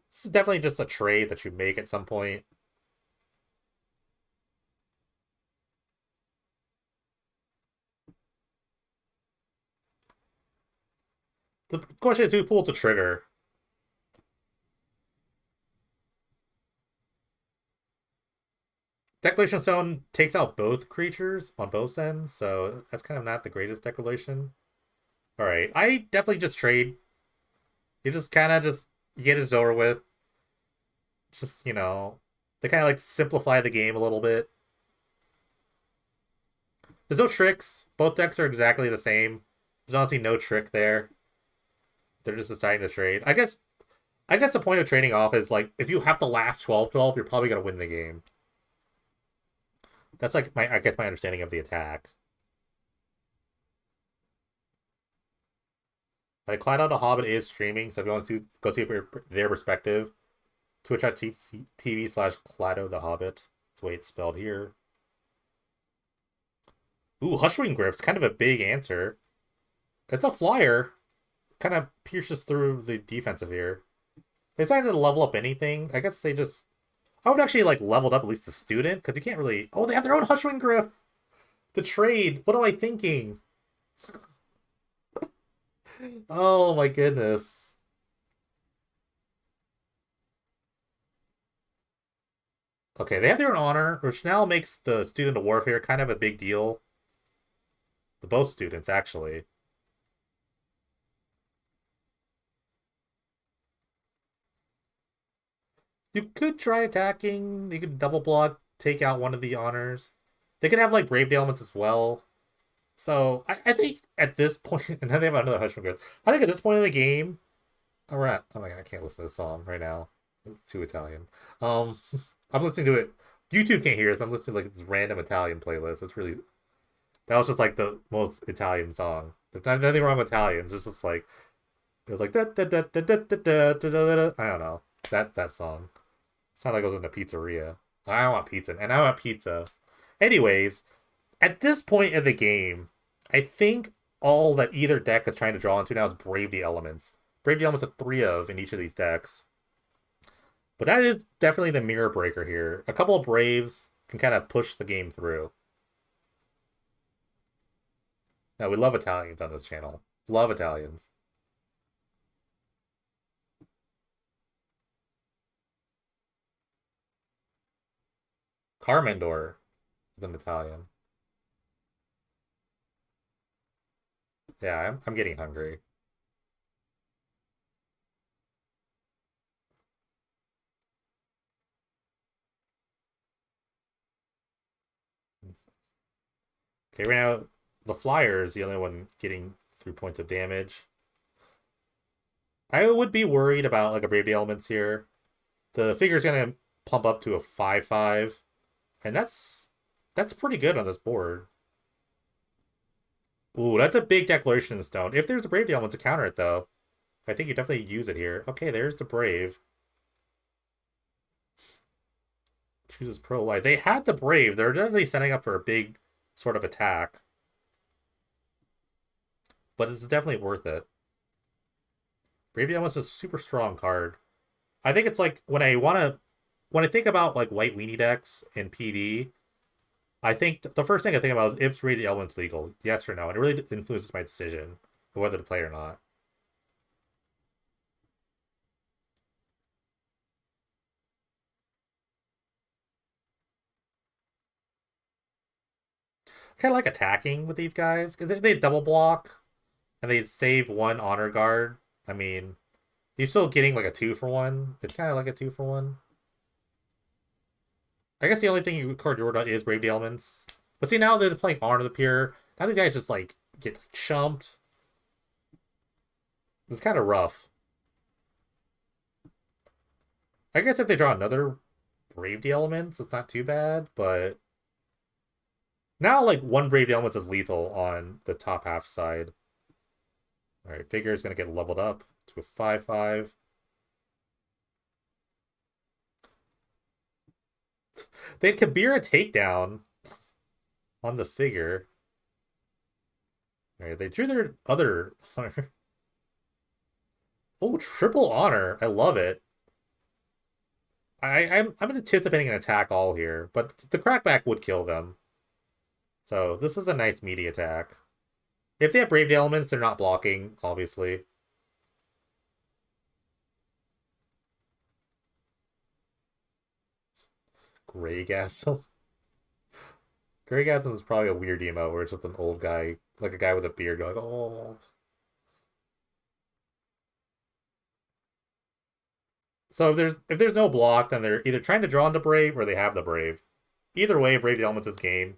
This is definitely just a trade that you make at some point. The question is who pulls the trigger. Declaration Stone takes out both creatures on both ends, so that's kind of not the greatest declaration. All right, I definitely just trade. You just kind of just get it over with. Just they kind of like simplify the game a little bit. There's no tricks. Both decks are exactly the same. There's honestly no trick there. They're just deciding to trade. I guess the point of trading off is like if you have the last 12-12, you're probably gonna win the game. That's like my understanding of the attack. Like Cloud the Hobbit is streaming, so if you want to go see their perspective, twitch.tv /Clado the Hobbit. That's the way it's spelled here. Ooh, Hushwing Griff's kind of a big answer. It's a flyer. Kind of pierces through the defensive here. They decided to level up anything. I guess they just. I would actually like leveled up at least the student because you can't really. Oh, they have their own Hushwing Griff. The trade. What am I thinking? Oh my goodness. Okay, they have their own honor, which now makes the student of warfare kind of a big deal. The both students actually. You could try attacking. You could double block, take out one of the honors. They could have like brave ailments as well. So I think at this point, and then they have another Hushman Grid. I think at this point in the game, all right. Oh my god, I can't listen to this song right now. It's too Italian. Um, I'm listening to it. YouTube can't hear this, but I'm listening to like this random Italian playlist. It's really that was just like the most Italian song. There's nothing wrong with Italians. It's just like it was like da da da da da da da da da da. I don't know that song. Sounds like it was in a pizzeria. I want pizza, and I want pizza. Anyways, at this point in the game, I think all that either deck is trying to draw into now is Brave the Elements. Brave the Elements have three of in each of these decks. But that is definitely the mirror breaker here. A couple of Braves can kind of push the game through. Now, we love Italians on this channel. Love Italians. Carmendor is an Italian. Yeah, I'm getting hungry. Okay, right now, the Flyer is the only one getting 3 points of damage. I would be worried about like a Brave the Elements here. The figure's gonna pump up to a 5/5, and that's pretty good on this board. Ooh, that's a big declaration stone. If there's a Brave the Elements to counter it, though, I think you definitely use it here. Okay, there's the Brave. Chooses Pro White. They had the Brave. They're definitely setting up for a big sort of attack. But it's definitely worth it. Brave the Elements is a super strong card. I think it's like when I think about like white weenie decks in PD, I think the first thing I think about is if Brave the Elements legal, yes or no, and it really influences my decision of whether to play or not. Kind of like attacking with these guys because they double block and they save one honor guard. I mean, you're still getting like a 2-for-1. It's kind of like a 2-for-1. I guess the only thing you record your order is Brave the Elements. But see, now they're playing Honor the Pure. Now these guys just like get chumped. It's kind of rough. I guess if they draw another Brave the Elements, it's not too bad, but now like one Brave the Elements is lethal on the top half side. Alright, figure is gonna get leveled up to a 5/5. They had Kabir a takedown on the figure. Alright, they drew their other oh, triple honor. I love it. I'm anticipating an attack all here, but the crackback would kill them. So this is a nice meaty attack. If they have Brave Elements, they're not blocking, obviously. Gray Gasel. Greygasm is probably a weird emo where it's just an old guy, like a guy with a beard, going, "Oh." So if there's no block, then they're either trying to draw into Brave or they have the Brave. Either way, Brave the Elements is game.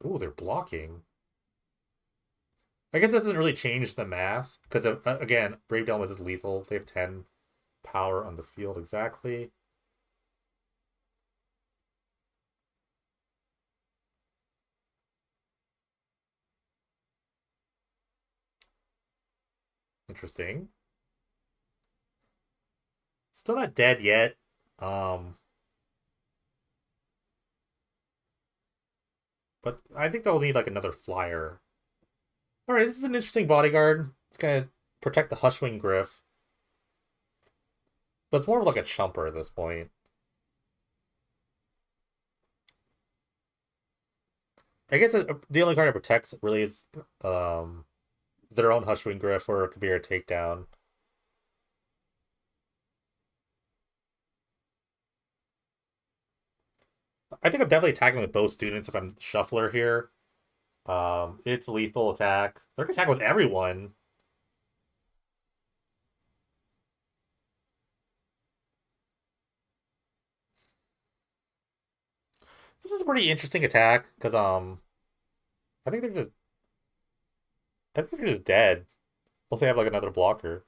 Ooh, they're blocking. I guess this doesn't really change the math because again, Brave Elements is lethal. They have 10 power on the field exactly. Interesting. Still not dead yet. Um, but I think they'll need like another flyer. All right, this is an interesting bodyguard. It's gonna protect the Hushwing Griff, but it's more of like a chumper at this point. I guess the only card it protects really is their own Hushwing Griff or it could be a takedown. I think I'm definitely attacking with both students if I'm shuffler here. It's lethal attack. They're gonna attack with everyone. This is a pretty interesting attack because I think they're just I think they're just dead. Unless they have like another blocker.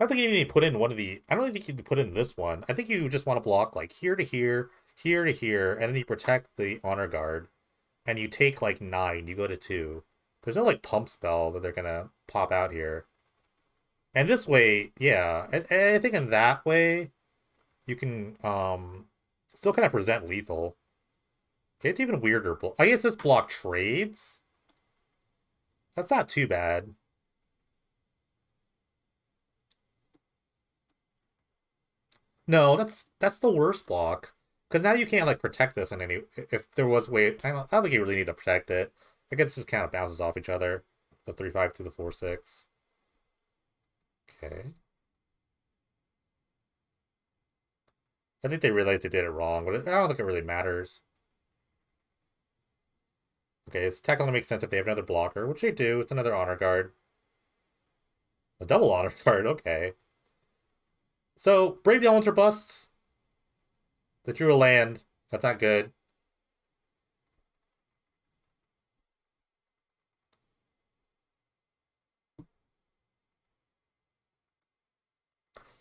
I don't think you need to put in one of the. I don't even think you need to put in this one. I think you just want to block like here to here, here to here, and then you protect the honor guard, and you take like 9. You go to 2. There's no like pump spell that they're gonna pop out here. And this way, yeah, I think in that way you can still kind of present lethal. Okay, it's even weirder. I guess this block trades. That's not too bad. No, that's the worst block. Because now you can't like protect this in any. If there was way, I don't think you really need to protect it. I guess it just kind of bounces off each other. The 3/5 to the 4/6. Okay. I think they realized they did it wrong, but I don't think it really matters. Okay, it's technically makes sense if they have another blocker, which they do. It's another honor guard. A double honor guard, okay. So, Brave Elements are bust. They drew a land. That's not good.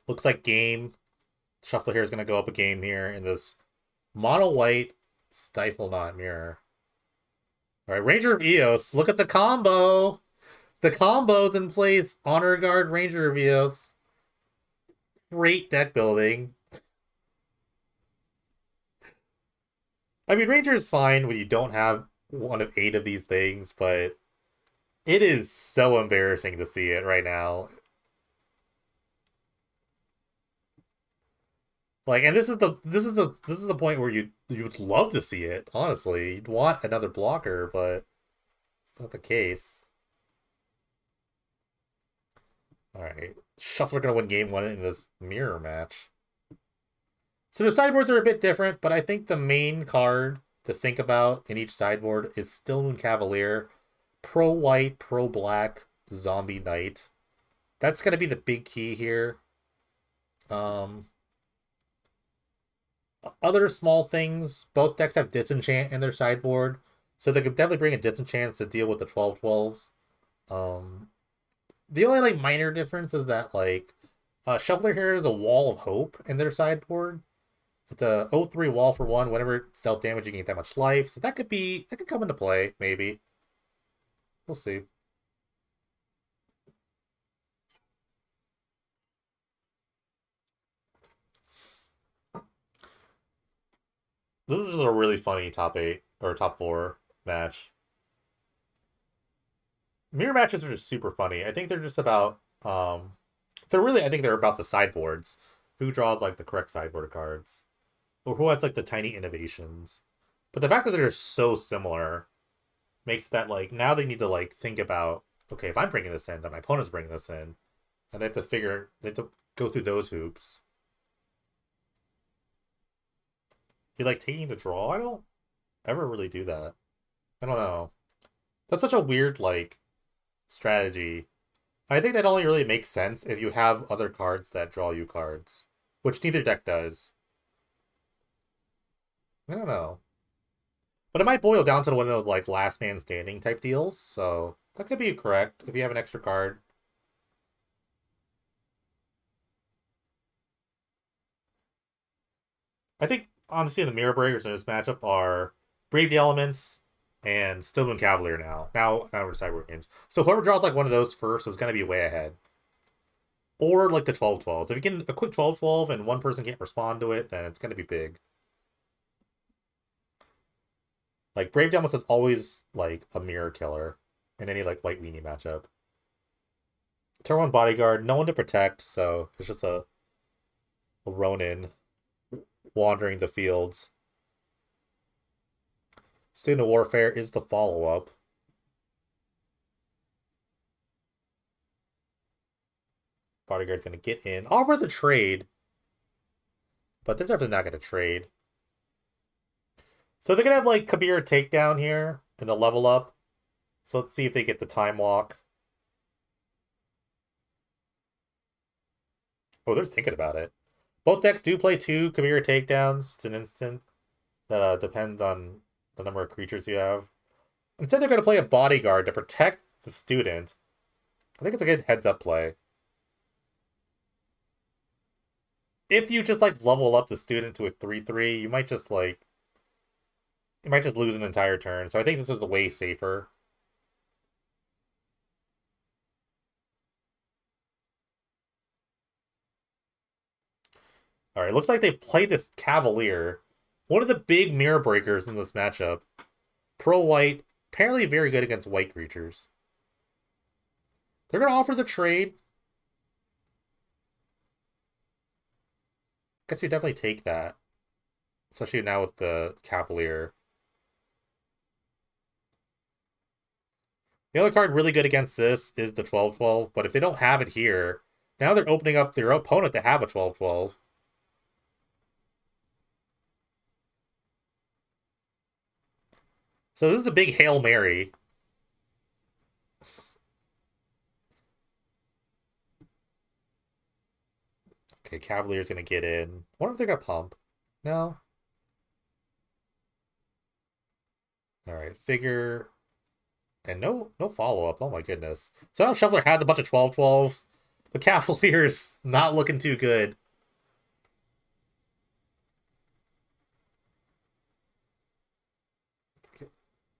Looks like game. Shuffler here is going to go up a game here in this mono white stifle not mirror. All right, Ranger of Eos. Look at the combo. The combo's in place. Honor Guard, Ranger of Eos. Great deck building. I mean, Ranger is fine when you don't have one of 8 of these things, but it is so embarrassing to see it right now. Like, and this is the point where you would love to see it. Honestly, you'd want another blocker, but it's not the case. All right, Shuffler gonna win game 1 in this mirror match. So the sideboards are a bit different, but I think the main card to think about in each sideboard is Still Moon Cavalier, pro white, pro black, zombie knight. That's gonna be the big key here. Um, Other small things, both decks have disenchant in their sideboard, so they could definitely bring a disenchant to deal with the 12/12s. Um, the only like minor difference is that like Shuffler here is a Wall of Hope in their sideboard. It's a 0/3 wall for 1. Whenever it's dealt damage, you gain that much life. So that could come into play, maybe. We'll see. This is just a really funny top 8 or top 4 match. Mirror matches are just super funny. I think they're just about I think they're about the sideboards. Who draws like the correct sideboard cards. Or who has like the tiny innovations. But the fact that they're so similar makes that like now they need to like think about, okay, if I'm bringing this in, then my opponent's bringing this in, and they have to go through those hoops. You like taking the draw? I don't ever really do that. I don't know. That's such a weird like strategy. I think that only really makes sense if you have other cards that draw you cards, which neither deck does. I don't know. But it might boil down to one of those like last man standing type deals, so that could be correct if you have an extra card. I think honestly the mirror breakers in this matchup are Brave the Elements and Stillmoon Cavalier now. Now we're sideboard games. So whoever draws like one of those first is gonna be way ahead. Or like the 12-12. If you get a quick 12-12 and one person can't respond to it, then it's gonna be big. Like Brave the Elements is always like a mirror killer in any like white weenie matchup. Turn one bodyguard, no one to protect, so it's just a Ronin wandering the fields. Student of Warfare is the follow-up. Bodyguard's going to get in. Offer the trade. But they're definitely not going to trade. So they're going to have, like, Kabir takedown here in the level up. So let's see if they get the time walk. Oh, they're thinking about it. Both decks do play 2 Kabir takedowns. It's an instant that depends on the number of creatures you have. Instead, they're going to play a bodyguard to protect the student. I think it's a good heads-up play. If you just like level up the student to a 3/3, you might just like lose an entire turn. So I think this is way safer. All right, looks like they played this Cavalier, one of the big mirror breakers in this matchup. Pro white, apparently very good against white creatures. They're gonna offer the trade. Guess you definitely take that, especially now with the Cavalier. The other card really good against this is the 12-12, but if they don't have it here, now they're opening up their opponent to have a 12-12. So this is a big Hail Mary. Okay, Cavalier's gonna get in. I wonder if they're gonna pump. No? Alright, figure. And no follow-up. Oh my goodness. So now Shuffler has a bunch of 12-12s. The Cavalier's not looking too good.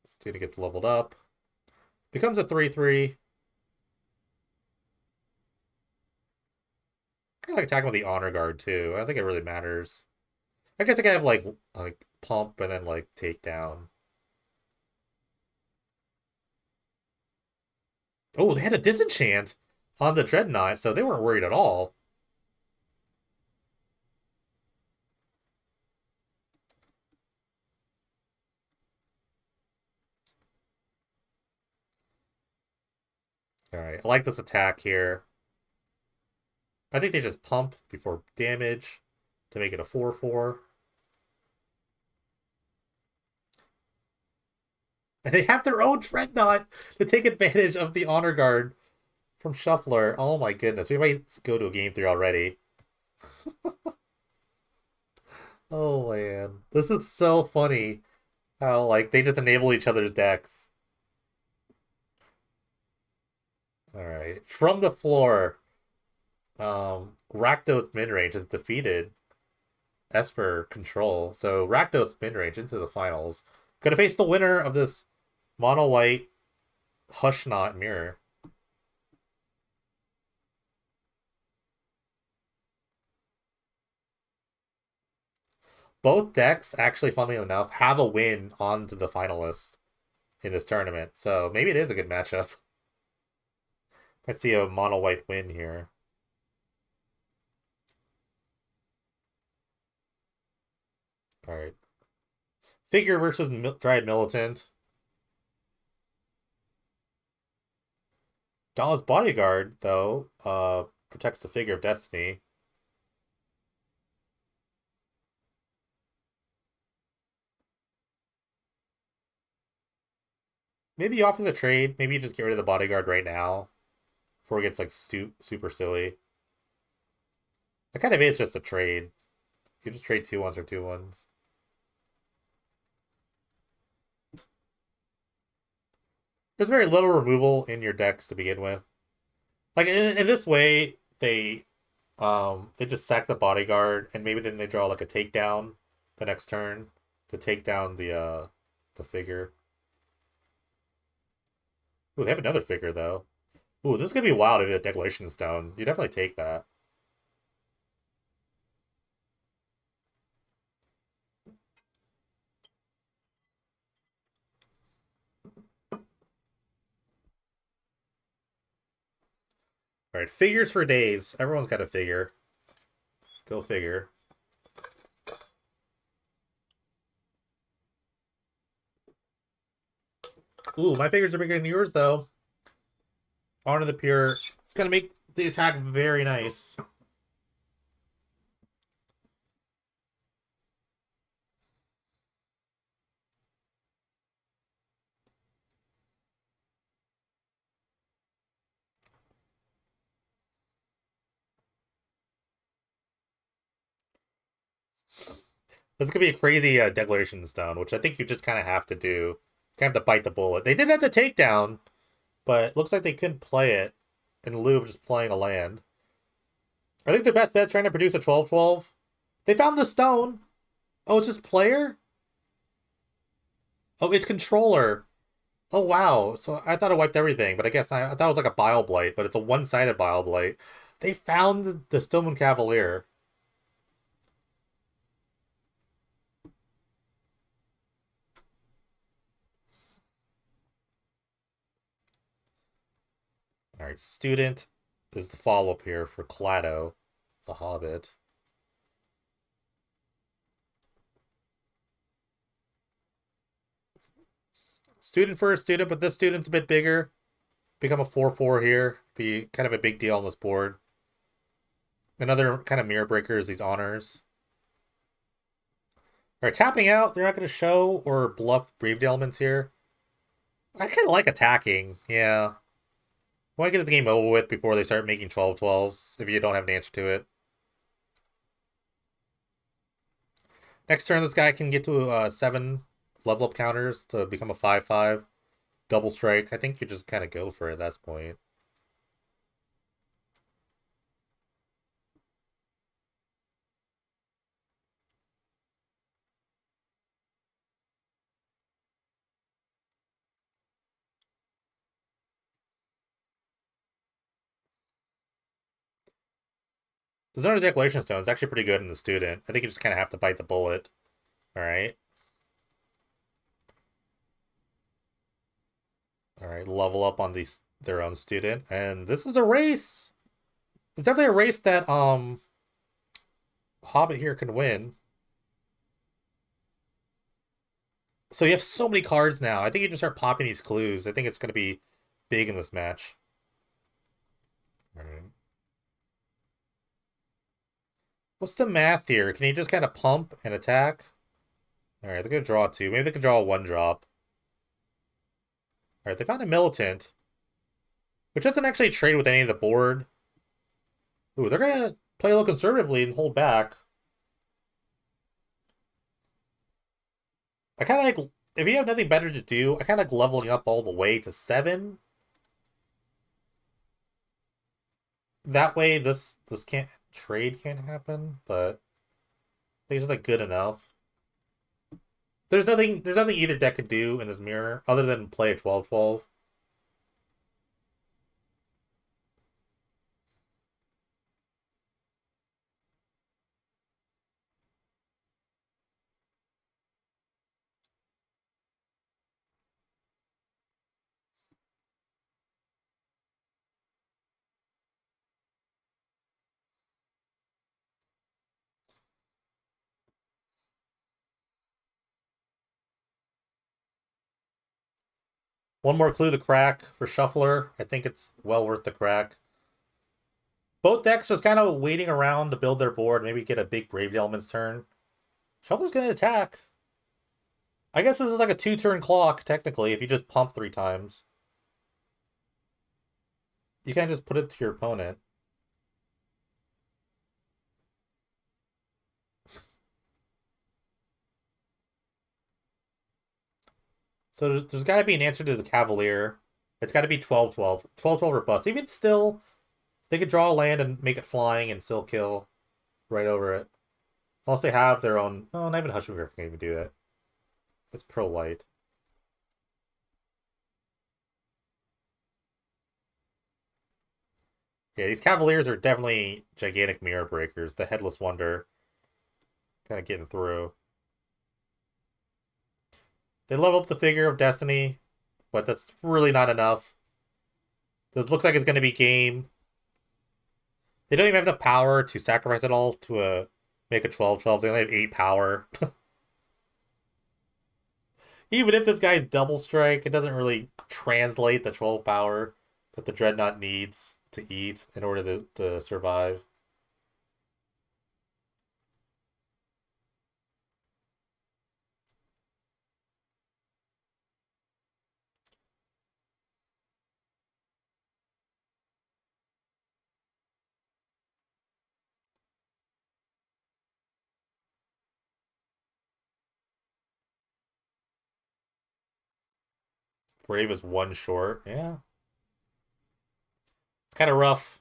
Student gets leveled up. Becomes a 3/3. I like attacking with the Honor Guard too. I don't think it really matters. I guess I can have like pump and then like take down. Oh, they had a disenchant on the Dreadnought, so they weren't worried at all. Alright, I like this attack here. I think they just pump before damage to make it a 4/4. And they have their own Dreadnought to take advantage of the Honor Guard from Shuffler. Oh my goodness. We might go to a game 3 already. Oh man. This is so funny how like they just enable each other's decks. Alright. From the floor. Rakdos midrange has defeated Esper Control. So Rakdos midrange into the finals. Gonna face the winner of this mono white Hush Knot mirror. Both decks, actually, funnily enough, have a win on to the finalists in this tournament. So maybe it is a good matchup. I see a mono white win here. All right. Figure versus Dryad Militant. Dawn's Bodyguard, though, protects the figure of Destiny. Maybe you offer the trade. Maybe you just get rid of the bodyguard right now before it gets like super silly. I kind of it's just a trade. You just trade 2/1s or 2/1s. There's very little removal in your decks to begin with. Like in this way, they just sack the bodyguard and maybe then they draw like a takedown the next turn to take down the figure. Ooh, they have another figure though. Ooh, this is gonna be wild if you have a Declaration Stone. You definitely take that. Alright, figures for days. Everyone's got a figure. Go figure. Ooh, my figures are bigger than yours though. Honor the Pure. It's gonna make the attack very nice. This could be a crazy Declaration Stone, which I think you just kind of have to do. Kind of have to bite the bullet. They did have the takedown, but it looks like they couldn't play it in lieu of just playing a land. I think the best bet's trying to produce a 12/12. They found the stone. Oh, it's just player? Oh, it's controller. Oh, wow. So I thought it wiped everything, but I guess I thought it was like a Bile Blight, but it's a one-sided Bile Blight. They found the Stillmoon Cavalier. All right, student is the follow-up here for Clado, the Hobbit. Student for a student, but this student's a bit bigger. Become a 4/4 here. Be kind of a big deal on this board. Another kind of mirror breaker is these honors. All right, tapping out. They're not going to show or bluff Braved Elements here. I kind of like attacking. Yeah. I want to get the game over with before they start making 12/12s if you don't have an answer to it. Next turn, this guy can get to 7 level up counters to become a 5/5. Double strike. I think you just kind of go for it at that point. The Zone of Declaration Stone is actually pretty good in the student. I think you just kind of have to bite the bullet. All right. All right, level up on their own student, and this is a race. It's definitely a race that Hobbit here can win. So you have so many cards now. I think you just start popping these clues. I think it's going to be big in this match. All right. What's the math here? Can he just kind of pump and attack? All right, they're going to draw 2. Maybe they can draw a 1-drop. All right, they found a Militant, which doesn't actually trade with any of the board. Ooh, they're going to play a little conservatively and hold back. I kind of like, if you have nothing better to do, I kind of like leveling up all the way to 7. That way, this can't happen, but I think it's like good enough. There's nothing either deck could do in this mirror other than play a 12/12. One more clue to crack for Shuffler. I think it's well worth the crack. Both decks just kind of waiting around to build their board, maybe get a big Brave Elements turn. Shuffler's going to attack. I guess this is like a 2-turn clock, technically, if you just pump 3 times. You can't just put it to your opponent. So there's got to be an answer to the Cavalier. It's got to be 12-12. 12-12 or bust. Even still, they could draw a land and make it flying and still kill right over it. Unless they have their own... Oh, not even Hushman Griffin can even do that. It's pro-white. Yeah, these Cavaliers are definitely gigantic mirror breakers. The Headless Wonder kind of getting through. They level up the Figure of Destiny, but that's really not enough. This looks like it's going to be game. They don't even have enough power to sacrifice it all to make a 12-12. They only have 8 power. Even if this guy's double strike, it doesn't really translate the 12 power that the Dreadnought needs to eat in order to survive. Brave is 1 short. Yeah. It's kind of rough.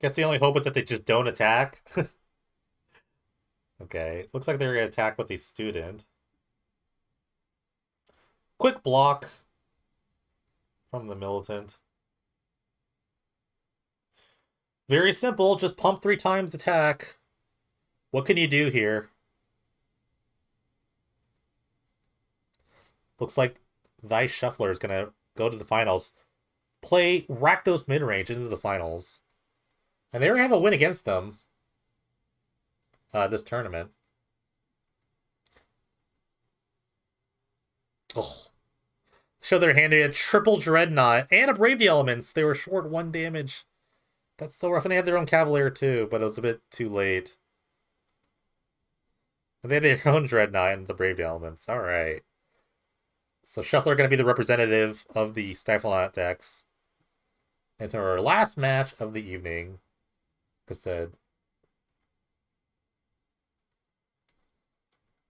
Guess the only hope is that they just don't attack. Okay. Looks like they're going to attack with a student. Quick block from the militant. Very simple. Just pump 3 times attack. What can you do here? Looks like thy Shuffler is going to go to the finals. Play Rakdos midrange into the finals. And they already have a win against them. This tournament. Oh. Show their hand at triple Dreadnought and a Brave the Elements. They were short 1 damage. That's so rough. And they had their own Cavalier too, but it was a bit too late. And they had their own Dreadnought and the Brave the Elements. Alright. So Shuffler going to be the representative of the Stiflenaut decks. It's our last match of the evening. Like I said.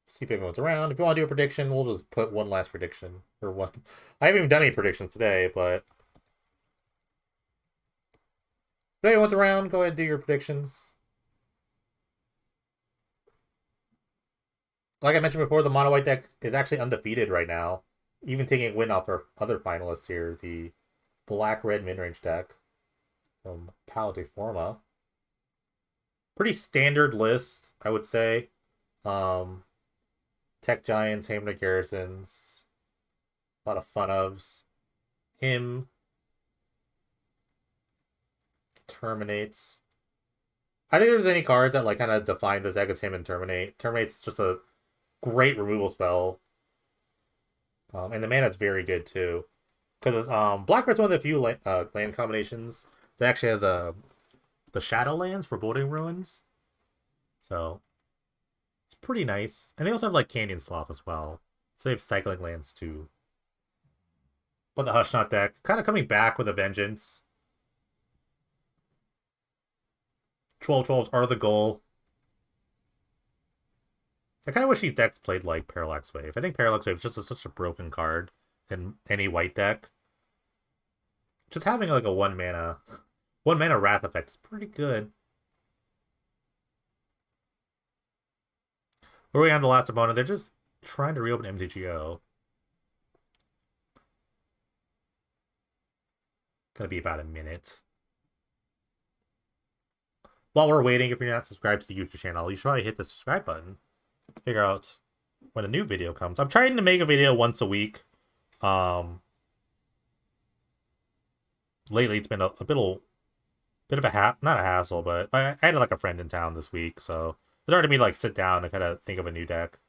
See if everyone's around. If you want to do a prediction, we'll just put one last prediction. Or one. I haven't even done any predictions today, but if anyone's around, go ahead and do your predictions. Like I mentioned before, the mono white deck is actually undefeated right now. Even taking a win off our other finalists here, the black-red midrange deck from Pal de Forma. Pretty standard list, I would say. Tech Giants, Hamner Garrisons, a lot of fun ofs. Him terminates. I think if there's any cards that like kind of define this deck as him and terminate. Terminate's just a great removal spell. And the mana's very good too. Because Black Red's one of the few land combinations that actually has the Shadowlands for Boarding Ruins. So it's pretty nice. And they also have like Canyon Sloth as well. So they have cycling lands too. But the Hushnot deck kind of coming back with a vengeance. 12/12s are the goal. I kind of wish these decks played like Parallax Wave. I think Parallax Wave is just such a broken card in any white deck. Just having like a 1 mana Wrath effect is pretty good. We're going on the last opponent. They're just trying to reopen MTGO. Gonna be about a minute. While we're waiting, if you're not subscribed to the YouTube channel, you should probably hit the subscribe button. Figure out when a new video comes. I'm trying to make a video once a week. Lately it's been a bit Bit of a not a hassle, but I had like a friend in town this week, so it's hard to me to like sit down and kind of think of a new deck.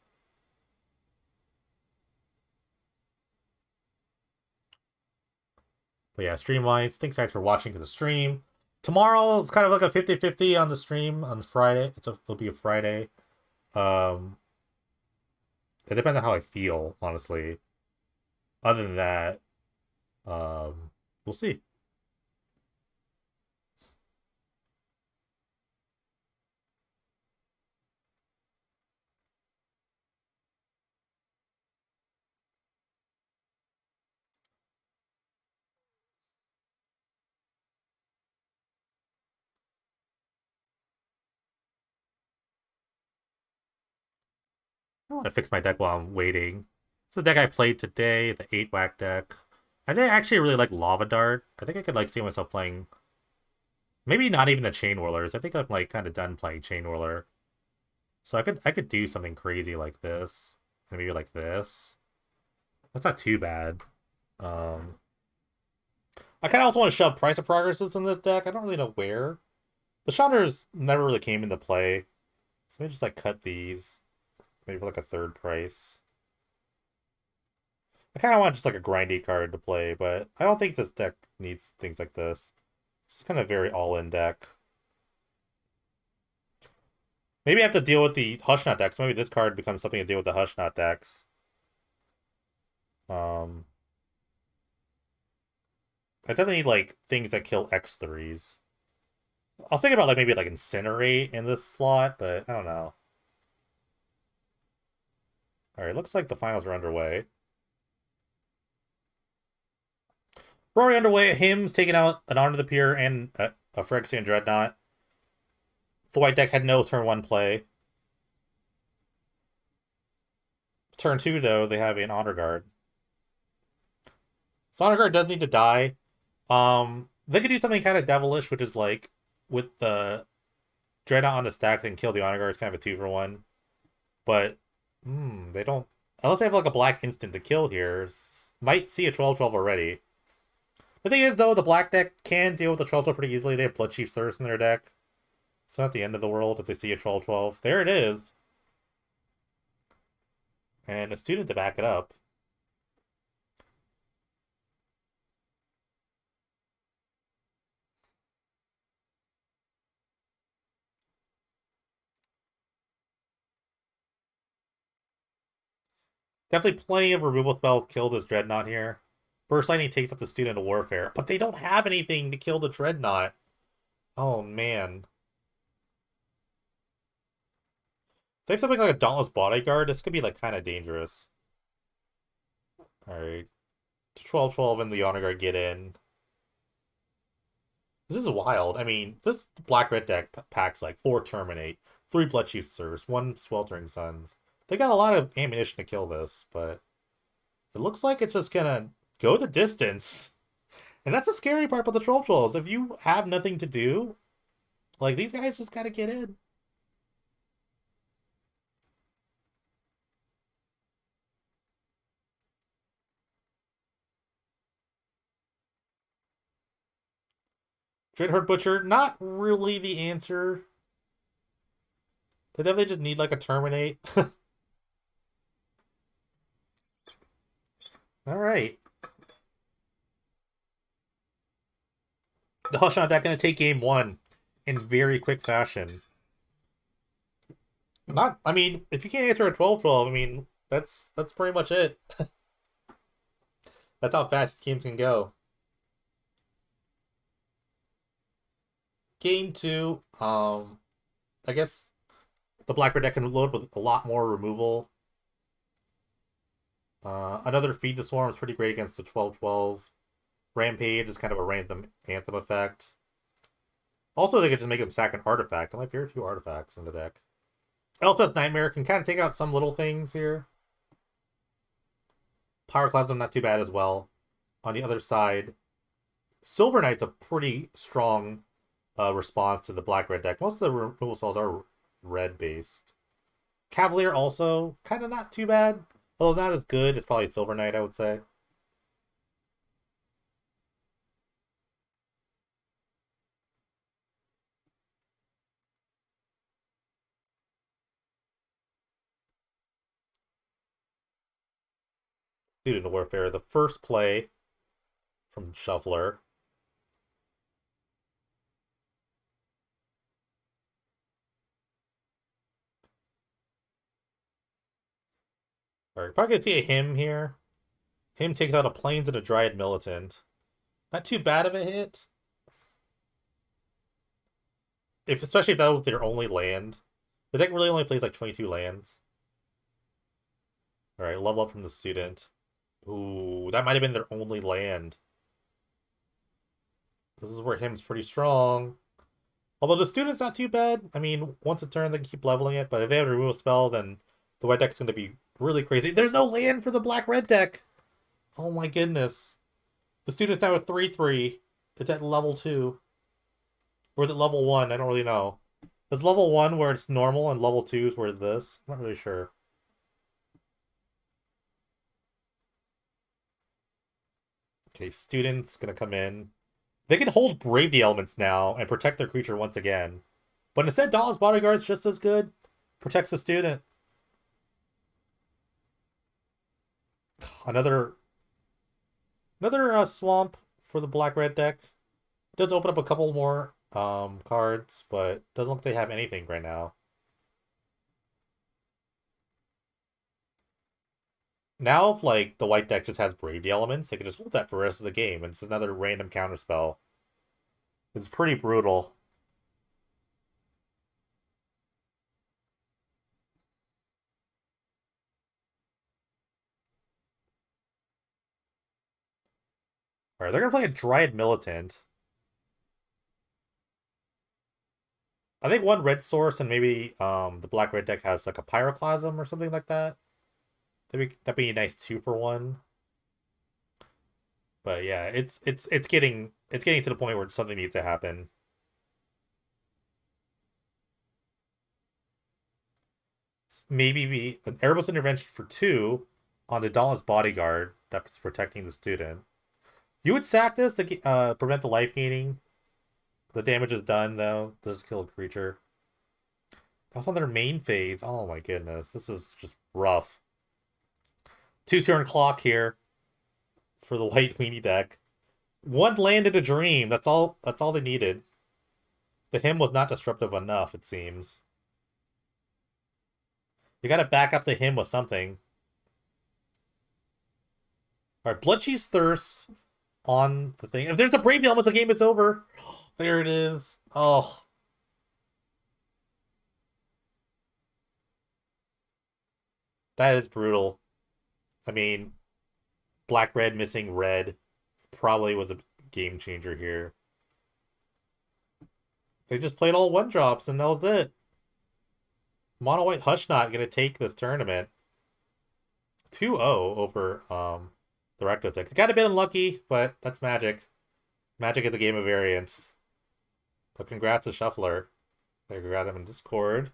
But yeah, stream-wise, thanks guys for watching the stream. Tomorrow it's kind of like a 50-50 on the stream on Friday. It'll be a Friday. Um, it depends on how I feel, honestly. Other than that, we'll see. I want to fix my deck while I'm waiting. It's the deck I played today, the 8 whack deck. I think I actually really like Lava Dart. I think I could like see myself playing maybe not even the Chain Whirlers. I think I'm like kind of done playing Chain Whirler. So I could do something crazy like this. And maybe like this. That's not too bad. Um I kinda also want to shove Price of Progresses in this deck. I don't really know where. The Shaunders never really came into play. So maybe just like cut these. Maybe for like a third price. I kind of want just like a grindy card to play, but I don't think this deck needs things like this. It's kind of very all-in deck. Maybe I have to deal with the Hush-Not decks. Maybe this card becomes something to deal with the Hush-Not decks. I definitely need like things that kill X3s. I was thinking about like maybe like Incinerate in this slot, but I don't know. Alright, looks like the finals are underway. We're already underway. Hymns taking out an Honor the Pier and a Phyrexian Dreadnought. The white deck had no turn 1 play. Turn 2, though, they have an Honor Guard. So Honor Guard does need to die. They could do something kind of devilish, which is like with the Dreadnought on the stack, they can kill the Honor Guard. It's kind of a 2-for-1. But they don't. Unless they have like a black instant to kill here, might see a 12-12 already. The thing is, though, the black deck can deal with the 12-12 pretty easily. They have Blood Chief Thirst in their deck. It's not the end of the world if they see a 12-12. There it is. And a student to back it up. Definitely plenty of removal spells kill this Dreadnought here. Burst Lightning takes up the student of Warfare, but they don't have anything to kill the Dreadnought. Oh, man. If they have something like a Dauntless Bodyguard, this could be like kind of dangerous. Alright. 12-12 and the Honor Guard get in. This is wild. I mean, this black-red deck packs like 4 Terminate, 3 Blood Chief Sirs, 1 Sweltering Suns. They got a lot of ammunition to kill this, but it looks like it's just gonna go the distance. And that's the scary part about the 12-12s. If you have nothing to do, like, these guys just gotta get in. Dreadhorde Butcher, not really the answer. They definitely just need, like, a Terminate. Alright. The Hush-Not deck gonna take game 1 in very quick fashion. Not, I mean, if you can't answer a 12-12, I mean, that's pretty much it. That's how fast games can go. Game 2, I guess the Black-Red deck can load with a lot more removal. Another Feed the Swarm is pretty great against the 12-12. Rampage is kind of a random anthem effect. Also, they could just make them sack an artifact. I like very few artifacts in the deck. Elspeth's Nightmare can kind of take out some little things here. Pyroclasm not too bad as well. On the other side, Silver Knight's a pretty strong response to the black-red deck. Most of the removal spells are red-based. Cavalier also kind of not too bad. Although not as good as probably Silver Knight, I would say. Student Warfare, the first play from Shuffler. Alright, probably gonna see a him here. Him takes out a Plains and a Dryad Militant. Not too bad of a hit. Especially if that was their only land. The deck really only plays like 22 lands. Alright, level up from the student. Ooh, that might have been their only land. This is where him's pretty strong. Although the student's not too bad. I mean, once a turn, they can keep leveling it. But if they have to remove a spell, then the white deck's going to be really crazy. There's no land for the black-red deck. Oh my goodness. The student's now at 3/3. It's at level 2. Or is it level 1? I don't really know. Is level 1 where it's normal and level 2 is where this? I'm not really sure. Okay, student's going to come in. They can hold Brave the Elements now and protect their creature once again. But instead, Dawn's Bodyguard's just as good. Protects the student. Another swamp for the black-red deck. It does open up a couple more cards, but doesn't look like they have anything right now. Now, if like the white deck just has Brave the Elements, they can just hold that for the rest of the game, and it's another random counterspell. It's pretty brutal. Alright, they're gonna play a Dryad Militant. I think one red source and maybe the black-red deck has like a Pyroclasm or something like that. That'd be a nice 2-for-1. But yeah, it's getting to the point where something needs to happen. Maybe be an Erebos Intervention for 2 on the Dauntless Bodyguard that's protecting the student. You would sack this to prevent the life gaining. The damage is done though. Does kill a creature. That's on their main phase. Oh my goodness, this is just rough. 2-turn clock here for the white weenie deck. One land in a dream. That's all they needed. The hymn was not disruptive enough, it seems. You gotta back up the hymn with something. Alright, Bloodcheese Thirst on the thing. If there's a Brave Element, the game is over. There it is. Oh. That is brutal. I mean, black-red missing red probably was a game changer here. They just played all 1-drops and that was it. Mono White Hushnot gonna take this tournament. 2-0 over the Rectos deck. It got a bit unlucky, but that's Magic. Magic is a game of variance. But congrats to Shuffler. I got him in Discord.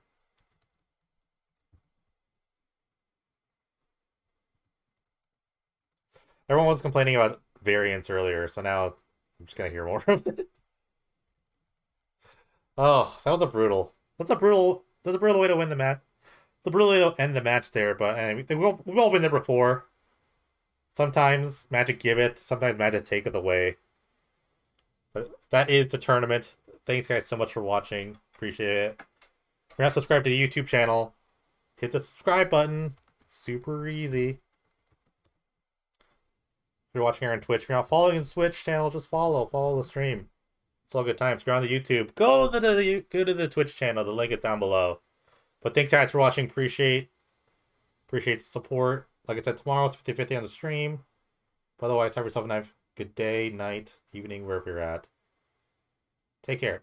Everyone was complaining about variance earlier, so now I'm just gonna hear more of it. Oh, that was a brutal. That's a brutal way to win the match. The brutal way to end the match there, but we've all been there before. Sometimes Magic giveth, sometimes Magic taketh away. But that is the tournament. Thanks guys so much for watching. Appreciate it. If you're not subscribed to the YouTube channel, hit the subscribe button. It's super easy. If you're watching here on Twitch, if you're not following the Twitch channel, just follow the stream. It's all good times. If you're on the YouTube, go to the Twitch channel. The link is down below. But thanks guys for watching. Appreciate the support. Like I said, tomorrow it's 50/50 on the stream. But otherwise, have yourself a nice good day, night, evening, wherever you're at. Take care.